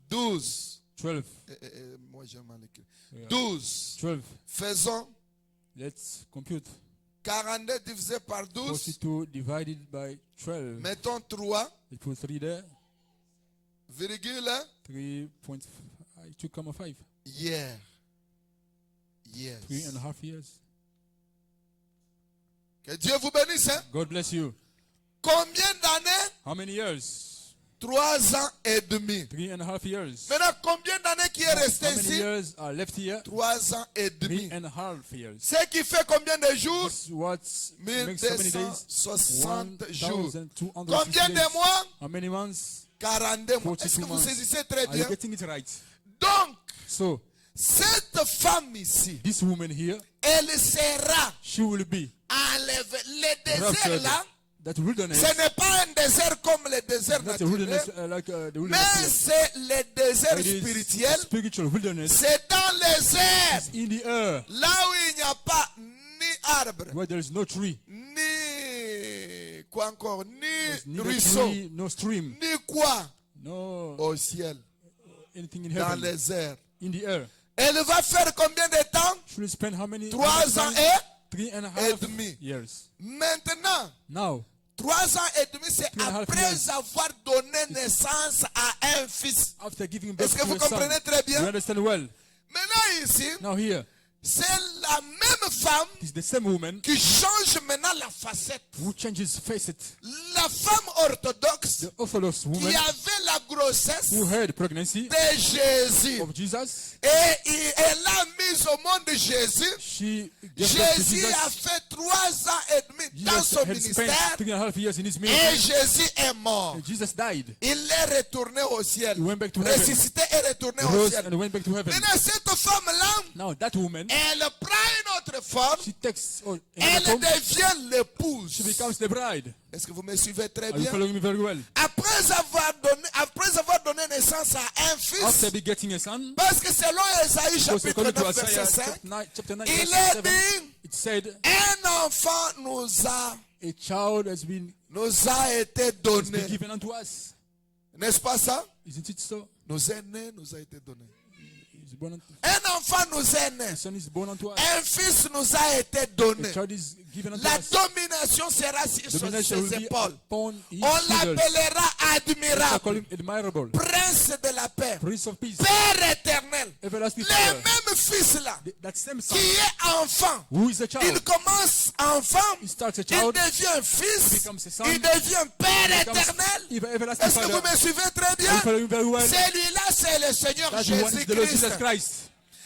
12. 12. Moi, j'ai mal écrit. Yeah. 12. 12. Faisons Let's compute. 42 divisé par 12. 42 divided by 12. Mettons 3, Let's put 3 there. virgule, 3.5, 2.5. hier. Yes. 3.5 years. Que Dieu vous bénisse. Hein? God bless you. Combien d'années? How many years? 3 ans et demi. 3.5 years. Maintenant, combien d'années qui est resté How many ici? years are left here? 3 ans et demi. 3.5 years. Ce qui fait combien de jours? This what makes so many days? 1260 jours. 1,260 Combien days. de mois? How many months? 42 mois. 42 Est-ce que vous months. saisissez très Are you bien? getting it right? Donc, So, cette femme ici, this woman here, elle sera she will be enlevée. Le désert raptured. là, That wilderness, ce n'est pas un désert comme le désert not a wilderness naturel, like the mais wilderness c'est le désert here. It is spirituel. a spiritual wilderness. C'est dans les airs, In the air, là où il n'y a pas ni arbre, where there is no tree, ni quoi encore, ni neither ruisseau, tree, no stream, ni quoi no au ciel, anything in dans heaven. les airs. In the air. Elle va faire combien de temps? Should we spend how many? 3 ans et 3.5 demi. years. maintenant. Now, 3 ans et demi, c'est 3.5 après years. avoir donné naissance à un fils. after giving birth Est-ce que to vous a son, comprenez très you bien? understand well. Maintenant ici, Now here, c'est la même femme it's the same woman qui change maintenant la facette. who changes facet. La femme orthodoxe The Orthodox qui woman avait la grossesse who had pregnancy de Jésus. of Jesus, Et elle a mis au monde Jésus. she gave birth to Jésus a Jesus. fait 3 ans et demi dans Jesus son had spent ministère 3.5 years in his et ministry. Jésus est mort. And Jesus died, Il est retourné au ciel. He went back to heaven. Ressuscité et retourné au rose, ciel. and went back to heaven. Maintenant, cette femme-là, Now that woman, elle prend une autre forme. she takes another Elle form. devient She l'épouse. becomes the bride. Est-ce que vous me suivez très Are you bien? following me very well? Après avoir donné naissance à un fils, After begetting a son, parce que selon Esaïe because chapitre according to 9 Isaiah verset 5, chapter 9, il verse est 7, dit, it said, un enfant nous a child has been été donné. given unto us. N'est-ce pas ça? Isn't it so? Nous est né, nous a été donné. He's born unto, Un enfant nous est né. a son is born unto us. Un fils nous a été donné. A child is given unto La us. domination sera sur Domination will ses be épaules. upon his On shoulders. l'appellera I call admirable, him admirable, prince de la paix, Prince of Peace, Père éternel. everlasting Le Father. même fils-là, That same son qui est enfant, who is a il child, commence enfant, he starts a il child, devient fils, becomes a son, il devient Père becomes éternel. everlasting Est-ce que vous Father. me suivez très Are you bien? following very well? Celui-là, c'est le Seigneur That one is the Lord Jesus Jésus-Christ. Christ.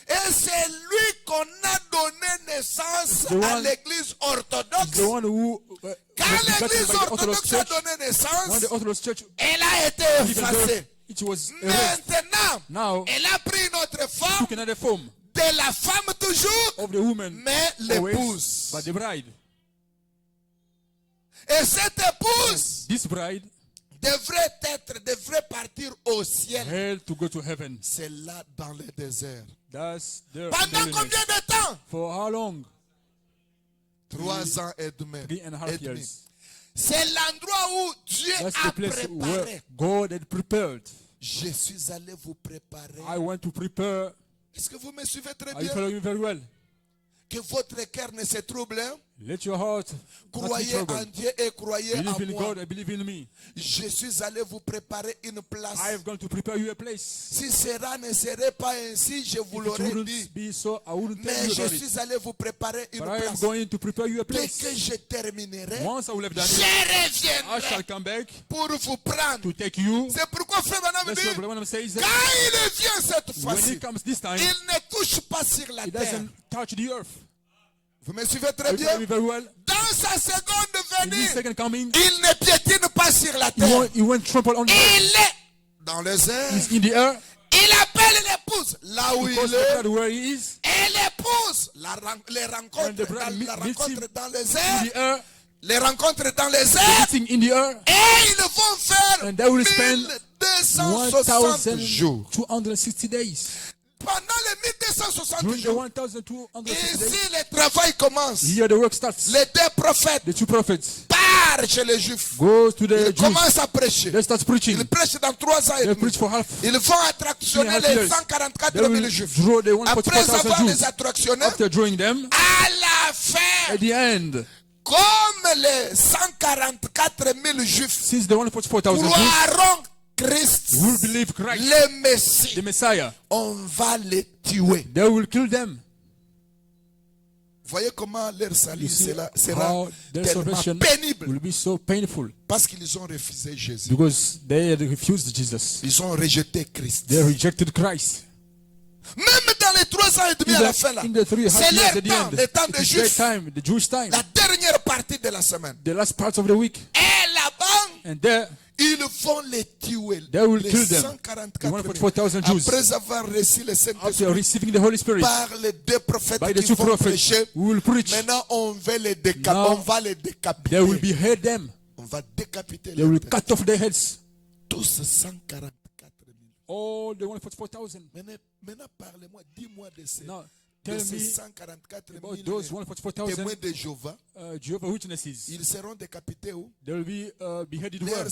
Et c'est lui qu'on a donné naissance The à one- l'église He's orthodoxe. the one who Quand was begotten l'église by the Orthodox orthodoxe a Church. donné When naissance, the Orthodox Church elle a été given effacée. birth, it was erased. Maintenant, Now, elle a pris une autre forme took another form de la femme toujours, of the woman, mais always, l'épouse. but the bride. Et cette épouse This bride devrait partir au ciel. had to go to heaven. C'est là dans le désert. That's there. Pendant combien de temps? For how long? 3 ans et demi. 3.5 years. C'est l'endroit où Dieu That's a the place where préparé. God had prepared. Je suis allé vous préparer. I want to prepare. Est-ce que vous me suivez très Are you bien? following me very well? Que votre cœur ne se trouble. Hein? Let your heart not be Croyez en troubled. Dieu et croyez Believe en in moi. God and believe in me. Je suis allé vous préparer une place. I have gone to prepare you a place. Si cela ne serait pas ainsi, je vous If it l'aurais dit. wouldn't be so, I wouldn't tell Mais you je about it. suis allé vous préparer une But I am place. going to prepare you a Dès place. que je terminerai, Once I will have done je it, I reviendrai shall come back pour vous prendre. to take you. C'est pourquoi Frère Branham That's what dit, Branham says. quand il vient cette When fois-ci, he comes this time, il ne touche pas sur la it terre. doesn't touch the earth. Vous me suivez Are très you bien? following me very well? Dans sa seconde In this venue, second coming, il ne piétine pas sur la he terre. won't trample on the earth. Il est dans les airs. He's in the air. Il appelle l'épouse là où He il calls the est. bride where he is. Et l'épouse les And rencontre the bride dans, la meets him rencontre dans les In airs. the air. Les rencontres dans les They're airs. meeting in the air. Et ils vont faire And they will spend 1260 jours. 1,260 days. Pendant les 1260 During the jours, 1,260 days, ici le travail commence. here the work starts. Les deux prophètes The two prophets partent chez les Juifs. goes to the Ils Jews. commencent à prêcher. They start preaching. Ils prêchent dans 3 ans et They demi. preach for half. Ils vont attractionner 3.5 les years. 144 They 000 will Juifs. draw the Après avoir 144,000 les Jews. attractionnés, After drawing them, à la fin, at the end, comme les 144 000 Juifs since the 144,000 Jews croiront Christ, will believe Christ, le Messie, the Messiah, on va les tuer. they will kill them. Voyez comment leur You salut see sera how their tellement salvation pénible. will be so painful Parce qu'ils ont refusé Jésus. because they had refused Jesus. Ils ont rejeté Christ. They rejected Christ. Même dans les 3 ans et demi à la fin, là, In the 3 c'est half years leur at the temps, end, le temps it des is their Juifs, time, the Jewish time, la dernière partie de la semaine. the last part of the week. Et là-bas, And there, ils vont les tuer. They will les kill them. 144 The 000. 144,000 Jews. Après avoir reçu le after Saint-Esprit receiving the Holy Spirit par les 2 prophètes by the qui 2 vont prophets prêcher, who will preach, maintenant on va les Now, on va les décapiter. they will behead them. On va décapiter They les will têtes. cut off their heads. Tous 144 000. All the 144,000. Maintenant parlez-moi, dis-moi de ces, Now, de tell ces me 144 about 000 those 144,000 témoins de Jéhovah. Jehovah's Witnesses. Ils seront décapités où? They will be beheaded Leurs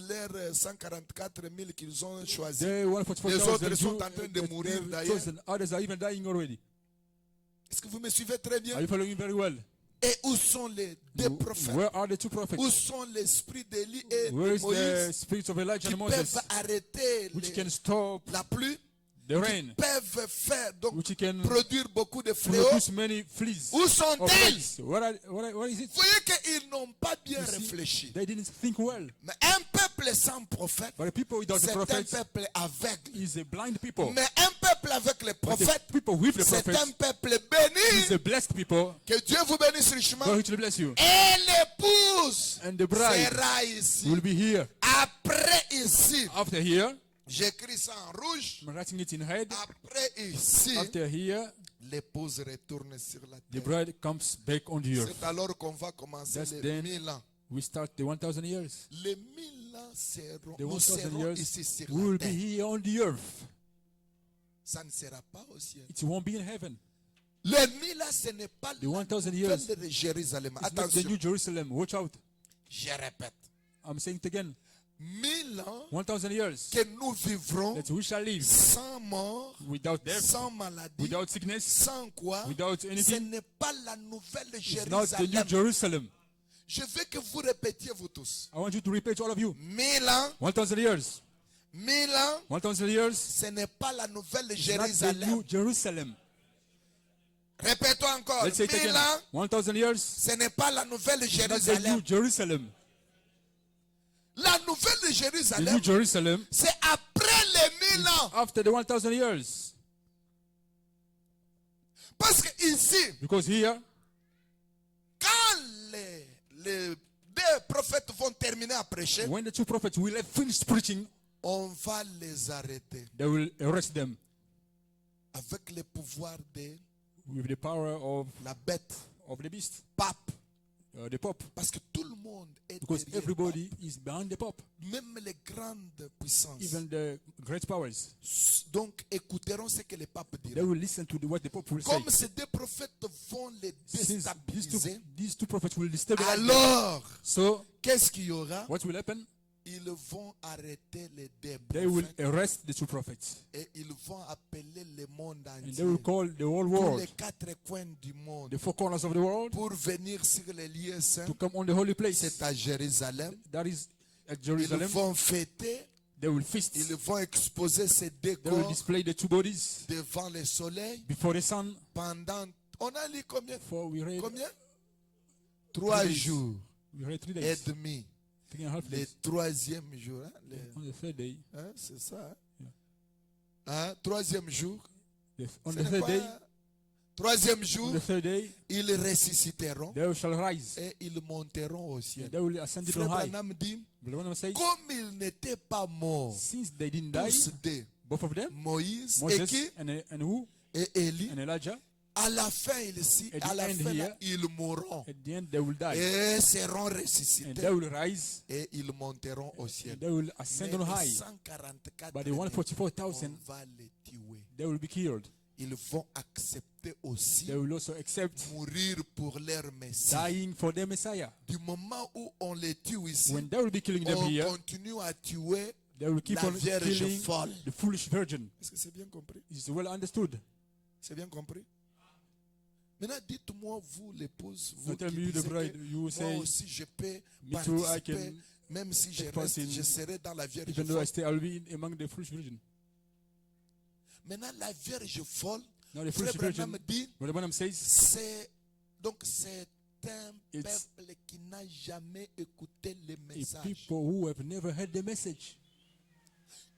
where? 144 000 qu'ils ont choisis. The Les autres 144,000 sont en train de mourir d'ailleurs. chosen. Others are even dying already. Est-ce que vous me suivez très bien? Are you following very well? Et où sont les 2 prophètes? Where are the 2 prophets? Où sont l'esprit d'Élie et Where de is the Moïse spirit of Elijah qui and Moses, peuvent arrêter which can stop la pluie, the rain, qui peuvent faire donc which can produire beaucoup de fléaux? produce many fleas Où of sont-ils? lice? Where is it? Vous voyez qu'ils n'ont pas bien You see, réfléchi. they didn't think well. Mais un peuple sans prophète, But the people without the c'est un prophets peuple aveugle. is a blind people. Mais un peuple avec les But the prophètes, people with the c'est prophets un peuple is béni. a blessed people. Que Dieu vous bénisse richement. God richly bless you. Et l'épouse And the bride sera ici. will be here. Après ici, After here, j'écris ça en rouge. I'm writing it in red. Après ici, After here, l'épouse retourne sur la the terre. bride comes back on the earth. C'est alors qu'on va commencer That's les then 1000 ans. we start the 1,000 years. Les 1000 ans seront, The nous 1,000 serons years ici sur we will la be terre. here on the earth. Ça ne sera pas au ciel. It won't be in heaven. Les 1000 ans, ce n'est pas The la 1,000 nouvelle years de Jérusalem. It's not the Attention, New Jerusalem. Watch out. je répète. I'm saying it again. 1000 ans 1,000 years que nous vivrons that we shall live sans mort, without death, sans maladie, without sickness, sans quoi, without ce anything. n'est pas la nouvelle It's not the New Jérusalem. Jerusalem. Je veux que vous répétiez vous tous. I want you to repeat, all of you. 1000 ans, 1,000 years. 1000 ans, 1,000 years. ce n'est pas la nouvelle It's not the Jérusalem. New Jerusalem. Répétons encore. Let's say it 1000 again. ans, 1,000 years. ce n'est pas la nouvelle It's not the New Jérusalem. Jerusalem. La nouvelle The New Jérusalem, Jerusalem c'est après les 1000 ans. after the 1,000 years. Parce que ici, Because here, quand les 2 prophètes vont terminer à prêcher, when the 2 prophets will have finished preaching, on va les arrêter they will arrest them avec le pouvoir de with the power of la bête, the beast, pape. the Pope. Parce que tout le monde est Because derrière everybody is behind the Pope, pape. Même les grandes puissances. even the great powers. Donc, écouteront ce que le pape They dira. will listen to what the Pope will say. Comme ces 2 prophètes vont les Since déstabiliser, these two prophets will destabilize them. alors, So, qu'est-ce qu'il y aura? what will happen? Ils vont arrêter les 2 They will prophètes arrest the 2 prophets. et ils vont appeler le monde And they entier, will call the whole tous world, les 4 coins du monde, the 4 corners of the world, pour venir sur les lieux saints. to come on the holy place. C'est à Jérusalem. That is at Ils Jerusalem. vont fêter, They will feast. ils vont exposer ces 2 They will corps display the 2 bodies devant le soleil before the sun. pendant, on a lu combien? For we read, Combien? 3 days. jours we read 3 et days, demi. 3.5 Le days. 3e jour, hein, On the third day, c'est ça. Hein? 3e jour. on Ce the n'est third day, pas- 3e jour, on the third day, ils ressusciteront they shall rise. et ils monteront au ciel. They will ascend to Frère high. Branham dit, But one says, comme ils n'étaient pas morts, since they didn't die, tous deux, both of them, Moïse et Moses qui? and who? Et Élie, And Elijah, à la fin, At à the la end fin là, here, ils mourront at the end they will die. et seront And they ressuscités will rise, et ils monteront au ciel. and they will ascend Mais on les high. 144 But the on 144,000, va les tuer. they will be killed. Ils vont accepter aussi They will also accept mourir pour leur Messie. dying for their Messiah. Du moment où on les tue ici, When they will be killing them on here, continue à tuer they will keep la on Vierge killing folle. the foolish virgin. Est-ce que c'est bien compris? It's well understood. C'est bien compris? Maintenant, dites-moi, vous, l'épouse, vous Now tell qui me, the disiez bride, que you moi say, aussi je peux me too, I participer, can même si je take part reste, in- je serai dans la Vierge even though I folle. stay, I'll be among the foolish virgin. Maintenant, la Vierge folle, Now the Frère foolish virgin, Branham dit, Brother Branham says, c'est Donc c'est un It's- peuple qui n'a jamais écouté les A messages. people who have never heard the message,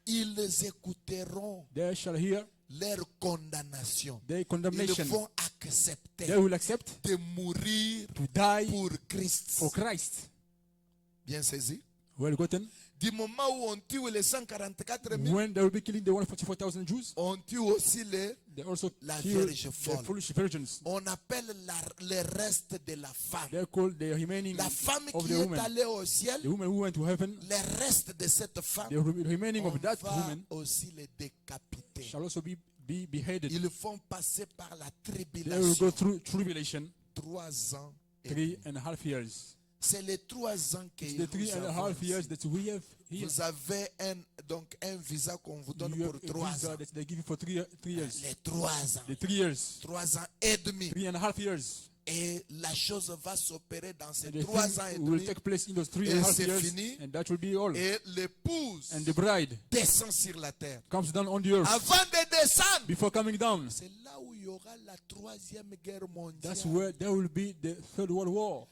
Ils écouteront they shall hear leur condamnation. their Ils condemnation. vont accepter They will accept de mourir to die pour Christ. for Christ. Bien saisi? Well gotten. Du moment où on tue les 144 000, When they will be killing the 144,000 Jews, on tue aussi they also La kill Vierge the folle. foolish virgins. on appelle le reste de la femme. They call the remaining La femme of qui the est woman. allée au ciel, The woman who went to heaven, le reste de cette femme, the remaining on of that va woman aussi les décapiter. shall also be beheaded. Ils font passer par la They will tribulation. go through tribulation 3 ans. et 3.5 years. C'est les 3 ans que It's the nous avons 3.5 years ici. that we have here. Vous avez un visa qu'on vous donne You pour have a 3 visa ans. that they give you for three years. Les 3 ans. The 3 years. 3 ans et demi. 3.5 years. Et la chose va s'opérer dans ces And the 3 ans et thing will demi. take place in those Et 3.5 c'est years. fini. And that will be all. Et l'épouse And the bride descend sur la terre. comes down on the earth Avant de descendre, before coming down. c'est là où il y aura la 3e guerre mondiale. That's where there will be the Third World War.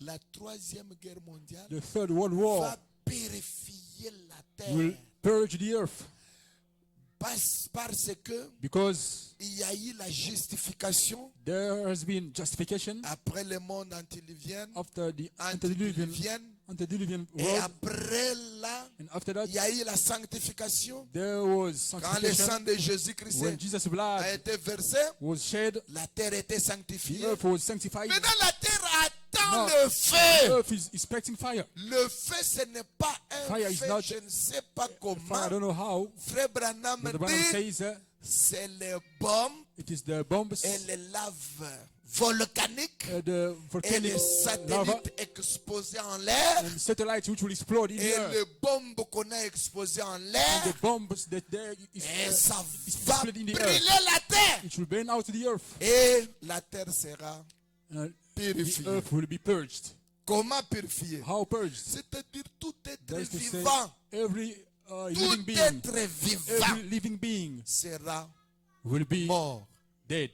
La 3e guerre mondiale The Third World War va purifier la will terre. purge the earth Parce que because il y a eu la justification there has been justification après le monde antediluvian. after the Antediluvienne. antediluvian Et world. après là, And after that, il y a eu la sanctification. there was Quand le sang sanctification. de Jésus-Christ When Jesus' a blood été versé, was shed, la terre était the sanctifiée. earth was sanctified. Maintenant, la terre attend Now, le the feu. earth is expecting fire. Le feu, ce n'est pas un Fire is feu, not- je ne sais pas Fire, I comment. don't know how. Frère Branham But the Branham dit, says c'est les bombes it is the bombs, et les laves volcaniques the et volcanic les satellites lava, exposés en l'air and satellites which will explode in the et air. les bombes qu'on a exposées en And the l'air bombs that there is, et ça is va split in the brûler air. la terre. It will burn out the earth. Et la terre sera Uh, purifiée. the earth will be purged. Comment purifier? How purged? C'est-à-dire tout être That is to say, vivant, every living tout being, être vivant every living being sera will be mort dead,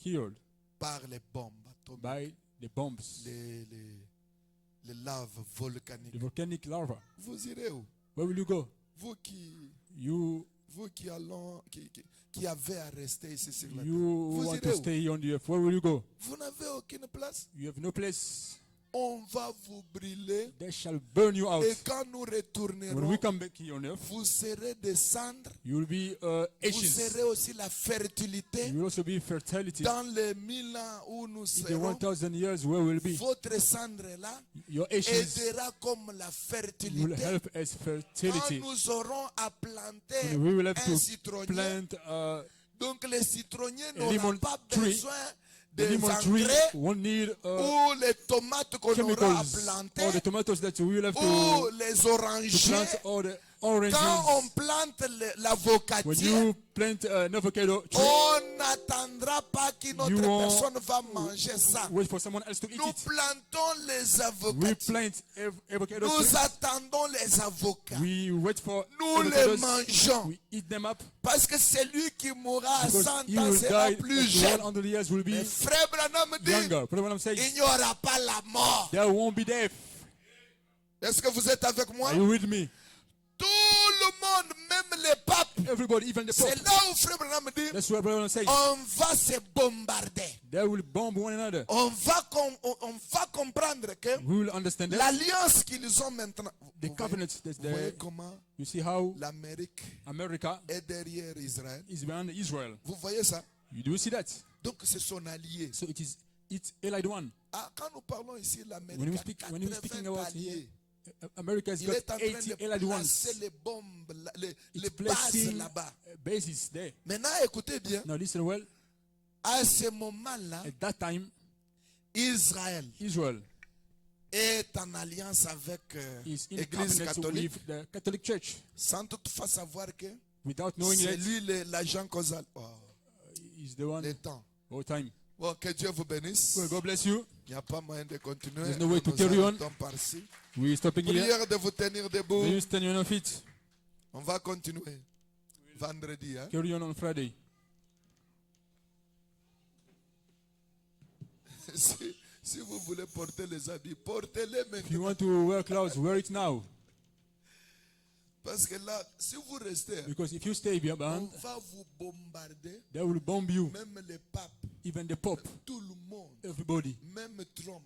killed par les bombes atomiques, by the bombs, les laves volcaniques. the volcanic lava. Vous irez où? Where will you go? Vous You qui avez à rester ici sur la terre. you Vous want irez to où? stay on the earth. Where will you go? Vous n'avez aucune place. You have no place. On va vous brûler. They shall burn you out. Et quand nous When retournerons, we come back here on earth, vous serez des cendres. you will be Vous ashes. serez aussi la fertilité. You will also be fertility. Dans les 1000 ans où nous In the serons, 1000 years, where will be? votre cendre là Your ashes aidera comme la will fertilité. help as Quand fertility. nous aurons à planter We will have un to citronnier, plant donc les citronniers lemon n'auront pas tree. besoin the des lemon tree. engrais Won't need ou les tomates qu'on aura à chemicals or planter the tomatoes that we will have ou to les plant orangers. or the Quand on oranges. plante When l'avocatier, you plant an avocado tree, on n'attendra pas qu'une autre You won't personne va manger ça. wait for someone else to eat Nous it. plantons les We avocatiers. plant avocado Nous trees. attendons les avocats. We wait for Nous les avocados. mangeons. We eat them up Parce que celui qui mourra à because 100 he ans will sera die plus at jeune. 100 years will be Mais frère Branham dit, younger. Brother Branham il says n'y aura pas la mort. there won't be death. Est-ce que vous êtes avec moi? Are you with me? Tout le monde, même les papes, Everybody, even the c'est Pope. là où frère Branham dit, That's what Brother Branham says. on va se bombarder. They will bomb one another. On va comprendre que We will understand that. l'alliance qu'ils ont maintenant. The Vous covenant voyez, that vous voyez they, comment you see how l'Amérique America est derrière Israël. is behind Israel. Vous voyez ça? You do see that? Donc c'est son allié. So it's allied one. Ah, quand nous parlons ici de l'Amérique, When we're speaking about alliés. here, America has Il got est en train 80 de allied placer ones. les bombes, les It's bases placing là-bas. bases there. Maintenant, écoutez bien. Now listen well. À ce moment-là, At that time, Israël Israel est en alliance avec is in l'Église covenant catholique, with the Catholic Church sans toutefois savoir que without knowing c'est that lui l'agent causal. Oh, is the one le temps. all time. Bon, que Dieu vous bénisse. Well, God bless you. Il n'y a pas moyen de continuer. There's no way to Nous carry on. arrêtons par-ci. We're stopping here. Prière de vous tenir debout. Will you stand on your feet? On va continuer. Vendredi. Hein? Carry on Friday. Si vous voulez porter les habits, portez-les If you maintenant. want to wear clothes, wear it now. Parce que là, si vous restez, Because if you stay on behind, va vous bombarder. they will bomb you. Même les papes, Even the Pope, tout le monde, everybody, même Trump,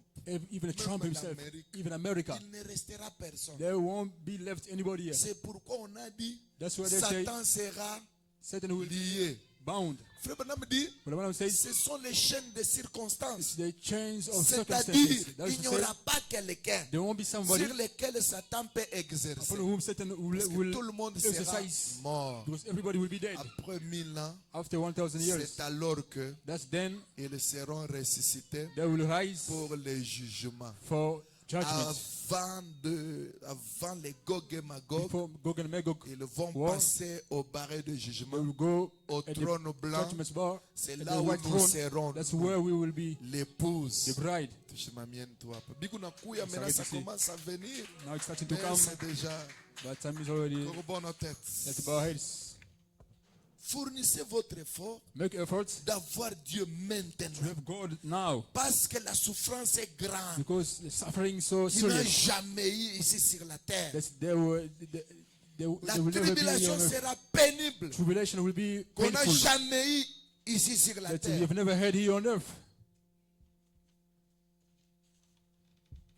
even Trump himself, even America. il ne restera personne. There won't be left anybody here. C'est pourquoi on a dit That's why they say Satan sera Satan will be lié. bound. Frère Branham dit, But the one says ce sont les chaînes de circonstances. the chains of C'est-à-dire, circumstances. That's il n'y to say, aura pas quelqu'un there won't be somebody sur lequel Satan peut exercer. upon whom Satan Parce que tout le monde sera exercise. mort. Because everybody will be dead. Après 1000 ans, After 1000 years, c'est alors que that's then ils seront ressuscités they will rise pour les jugements. for judgment. Avant les Gog et Magog, Before Gog and Magog, ils vont war, passer au barré de we jugement. will go Au at the trône blanc, judgment bar. c'est At là the où white nous throne, serons, that's where we will be l'épouse. the bride. Tushimamieni hapa. Biku nakuya, Ça maintenant ça arrive ici. commence à venir. Now it's starting to Mais come. c'est déjà But time is already corbeau nos têtes. at our heads. Fournissez votre effort Make efforts d'avoir Dieu to maintenant. have God now. Parce que la souffrance est grande. Because the suffering is so Il n'a serious jamais eu ici sur la terre. that they will La never be here tribulation on earth. sera pénible. Tribulation will be Qu'on n'a painful jamais eu ici sur la that we terre. have never had here on earth.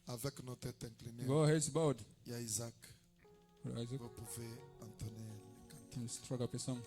Avec nos têtes inclinées, Go heads bowed. il y a Isaac. Isaac, Vous pouvez entonner le cantique. can struck up a song.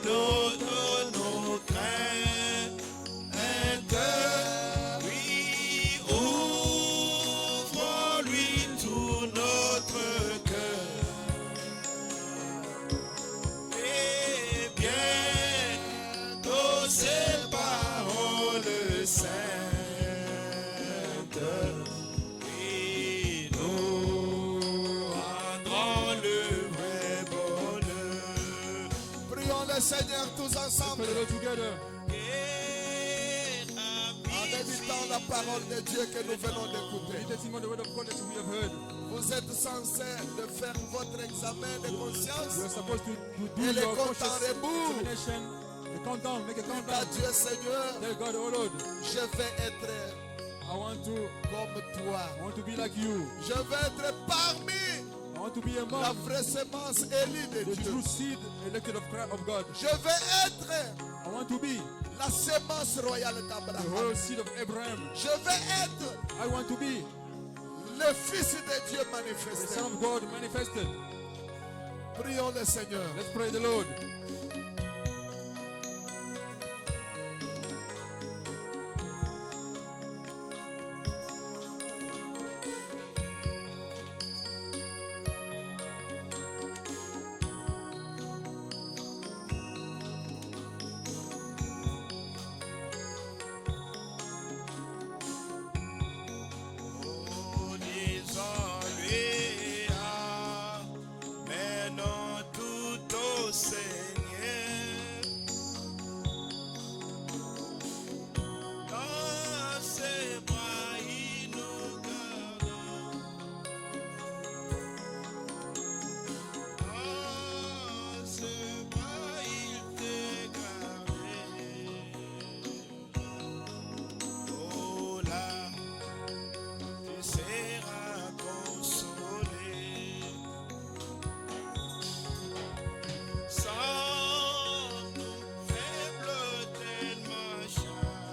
notre nos craintes. Oui, ouvre-lui tout notre cœur. Et bientôt ces paroles saintes, et nous rendrons le vrai bonheur. Prions le Seigneur tous ensemble. Pray the Lord together. En méditant la parole de Dieu que nous venons d'écouter. Meditating on the word of God that we have heard. Vous êtes censés de faire votre examen de You conscience. are supposed to do Et les your comptes en conscious rebours. examination. The countdown, make a À countdown. Dieu Seigneur, Tell God, oh Lord, je vais être I want comme toi. to be like you. Je vais être parmi I want to be la among vraie semence élue de the Dieu. true seed elected of God. Je vais être I want to be la semence royale the d'Abraham. whole seed of Abraham. Je vais être I want to be le Fils de Dieu the manifesté. Son of God manifested. Prions le Seigneur. Let's pray the Lord. Oh, disons-lui, maintenant tout au Seigneur. Dans ses bras, il nous garde. Dans ses bras, il te garde. Oh là, tu seras consolé. Sans nos faibles tellement chargés,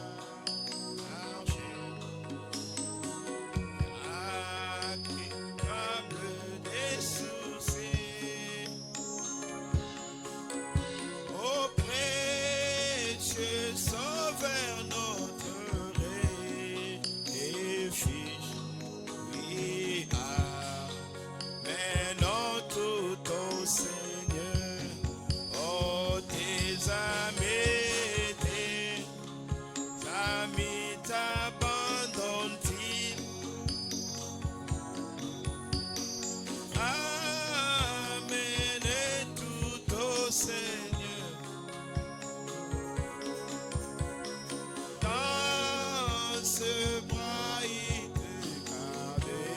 incapable des soucis. Auprès de Dieu, Sauveur notre refuge. Oui, maintenant tout au Seigneur. Oh, tes amis t'abandonnent-ils? Amenez tout au Seigneur. Dans ce bras, il te gardera.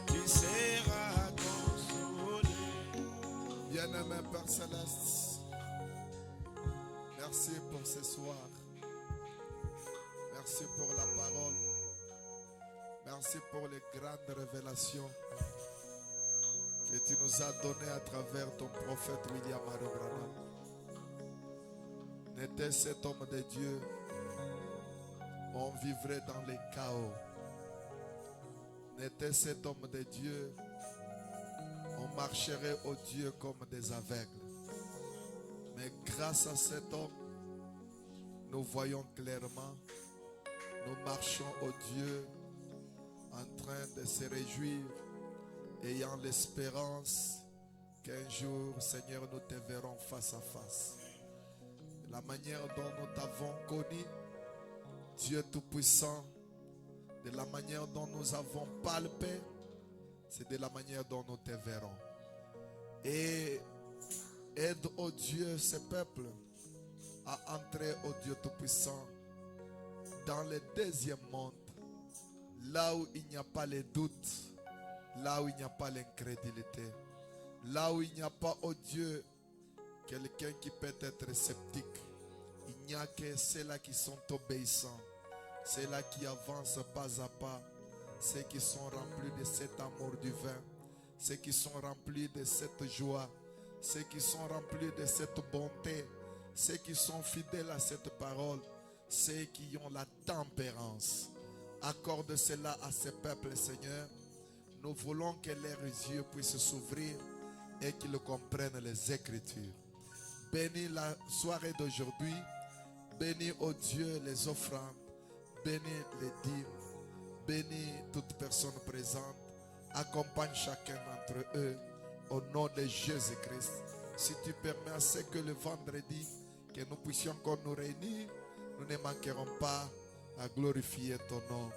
Tu seras consolé. Bien-aimé Père Céleste, merci pour ce soir. Merci pour la parole. Merci pour les grandes révélations que tu nous as données à travers ton prophète William Branham. N'était cet homme de Dieu, on vivrait dans les chaos. N'était cet homme de Dieu, on marcherait au Dieu comme des aveugles. Mais grâce à cet homme, nous voyons clairement, nous marchons au Dieu en train de se réjouir, ayant l'espérance qu'un jour, Seigneur, nous te verrons face à face. La manière dont nous t'avons connu, Dieu Tout-Puissant, de la manière dont nous avons palpé, c'est de la manière dont nous te verrons. Et aide, ô Dieu, ce peuple à entrer, ô Dieu Tout-Puissant, dans le deuxième monde, là où il n'y a pas les doutes, là où il n'y a pas l'incrédulité, là où il n'y a pas, ô Dieu, quelqu'un qui peut être sceptique. Il n'y a que ceux-là qui sont obéissants, ceux-là qui avancent pas à pas, ceux qui sont remplis de cet amour du vin, ceux qui sont remplis de cette joie, ceux qui sont remplis de cette bonté, ceux qui sont fidèles à cette parole, ceux qui ont la tempérance. Accorde cela à ce peuple, Seigneur. Nous voulons que leurs yeux puissent s'ouvrir et qu'ils comprennent les Écritures. Bénis la soirée d'aujourd'hui. Bénis, oh Dieu, les offrandes. Bénis les dîmes. Bénis toute personne présente. Accompagne chacun d'entre eux au nom de Jésus-Christ. Si tu permets à ce que le vendredi, que nous puissions encore nous réunir, nous ne manquerons pas à glorifier ton nom.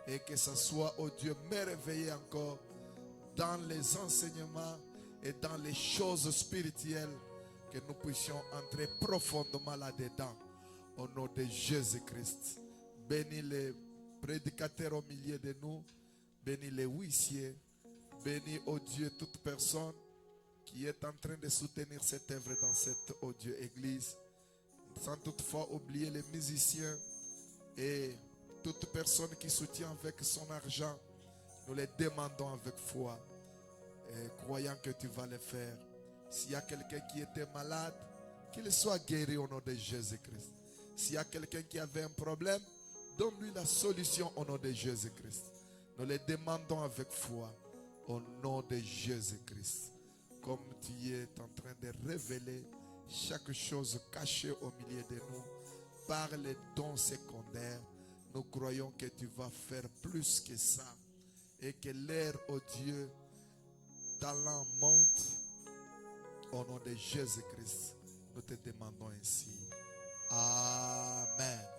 Et que ce soit, oh Dieu, merveilleux encore dans les enseignements et dans les choses spirituelles, que nous puissions entrer profondément là-dedans. Au nom de Jésus-Christ. Bénis les prédicateurs au milieu de nous. Bénis les huissiers. Bénis, oh Dieu, toute personne qui est en train de soutenir cette œuvre dans cette, oh Dieu, église. Sans toutefois oublier les musiciens et toute personne qui soutient avec son argent. Nous les demandons avec foi, et croyant que tu vas le faire. S'il y a quelqu'un qui était malade, qu'il soit guéri au nom de Jésus-Christ. S'il y a quelqu'un qui avait un problème, donne-lui la solution au nom de Jésus-Christ. Nous les demandons avec foi au nom de Jésus-Christ. Comme tu es en train de révéler chaque chose cachée au milieu de nous par les dons secondaires, nous croyons que tu vas faire plus que ça et que l'air, oh Dieu, talent monte au nom de Jésus-Christ. Nous te demandons ainsi. Amen.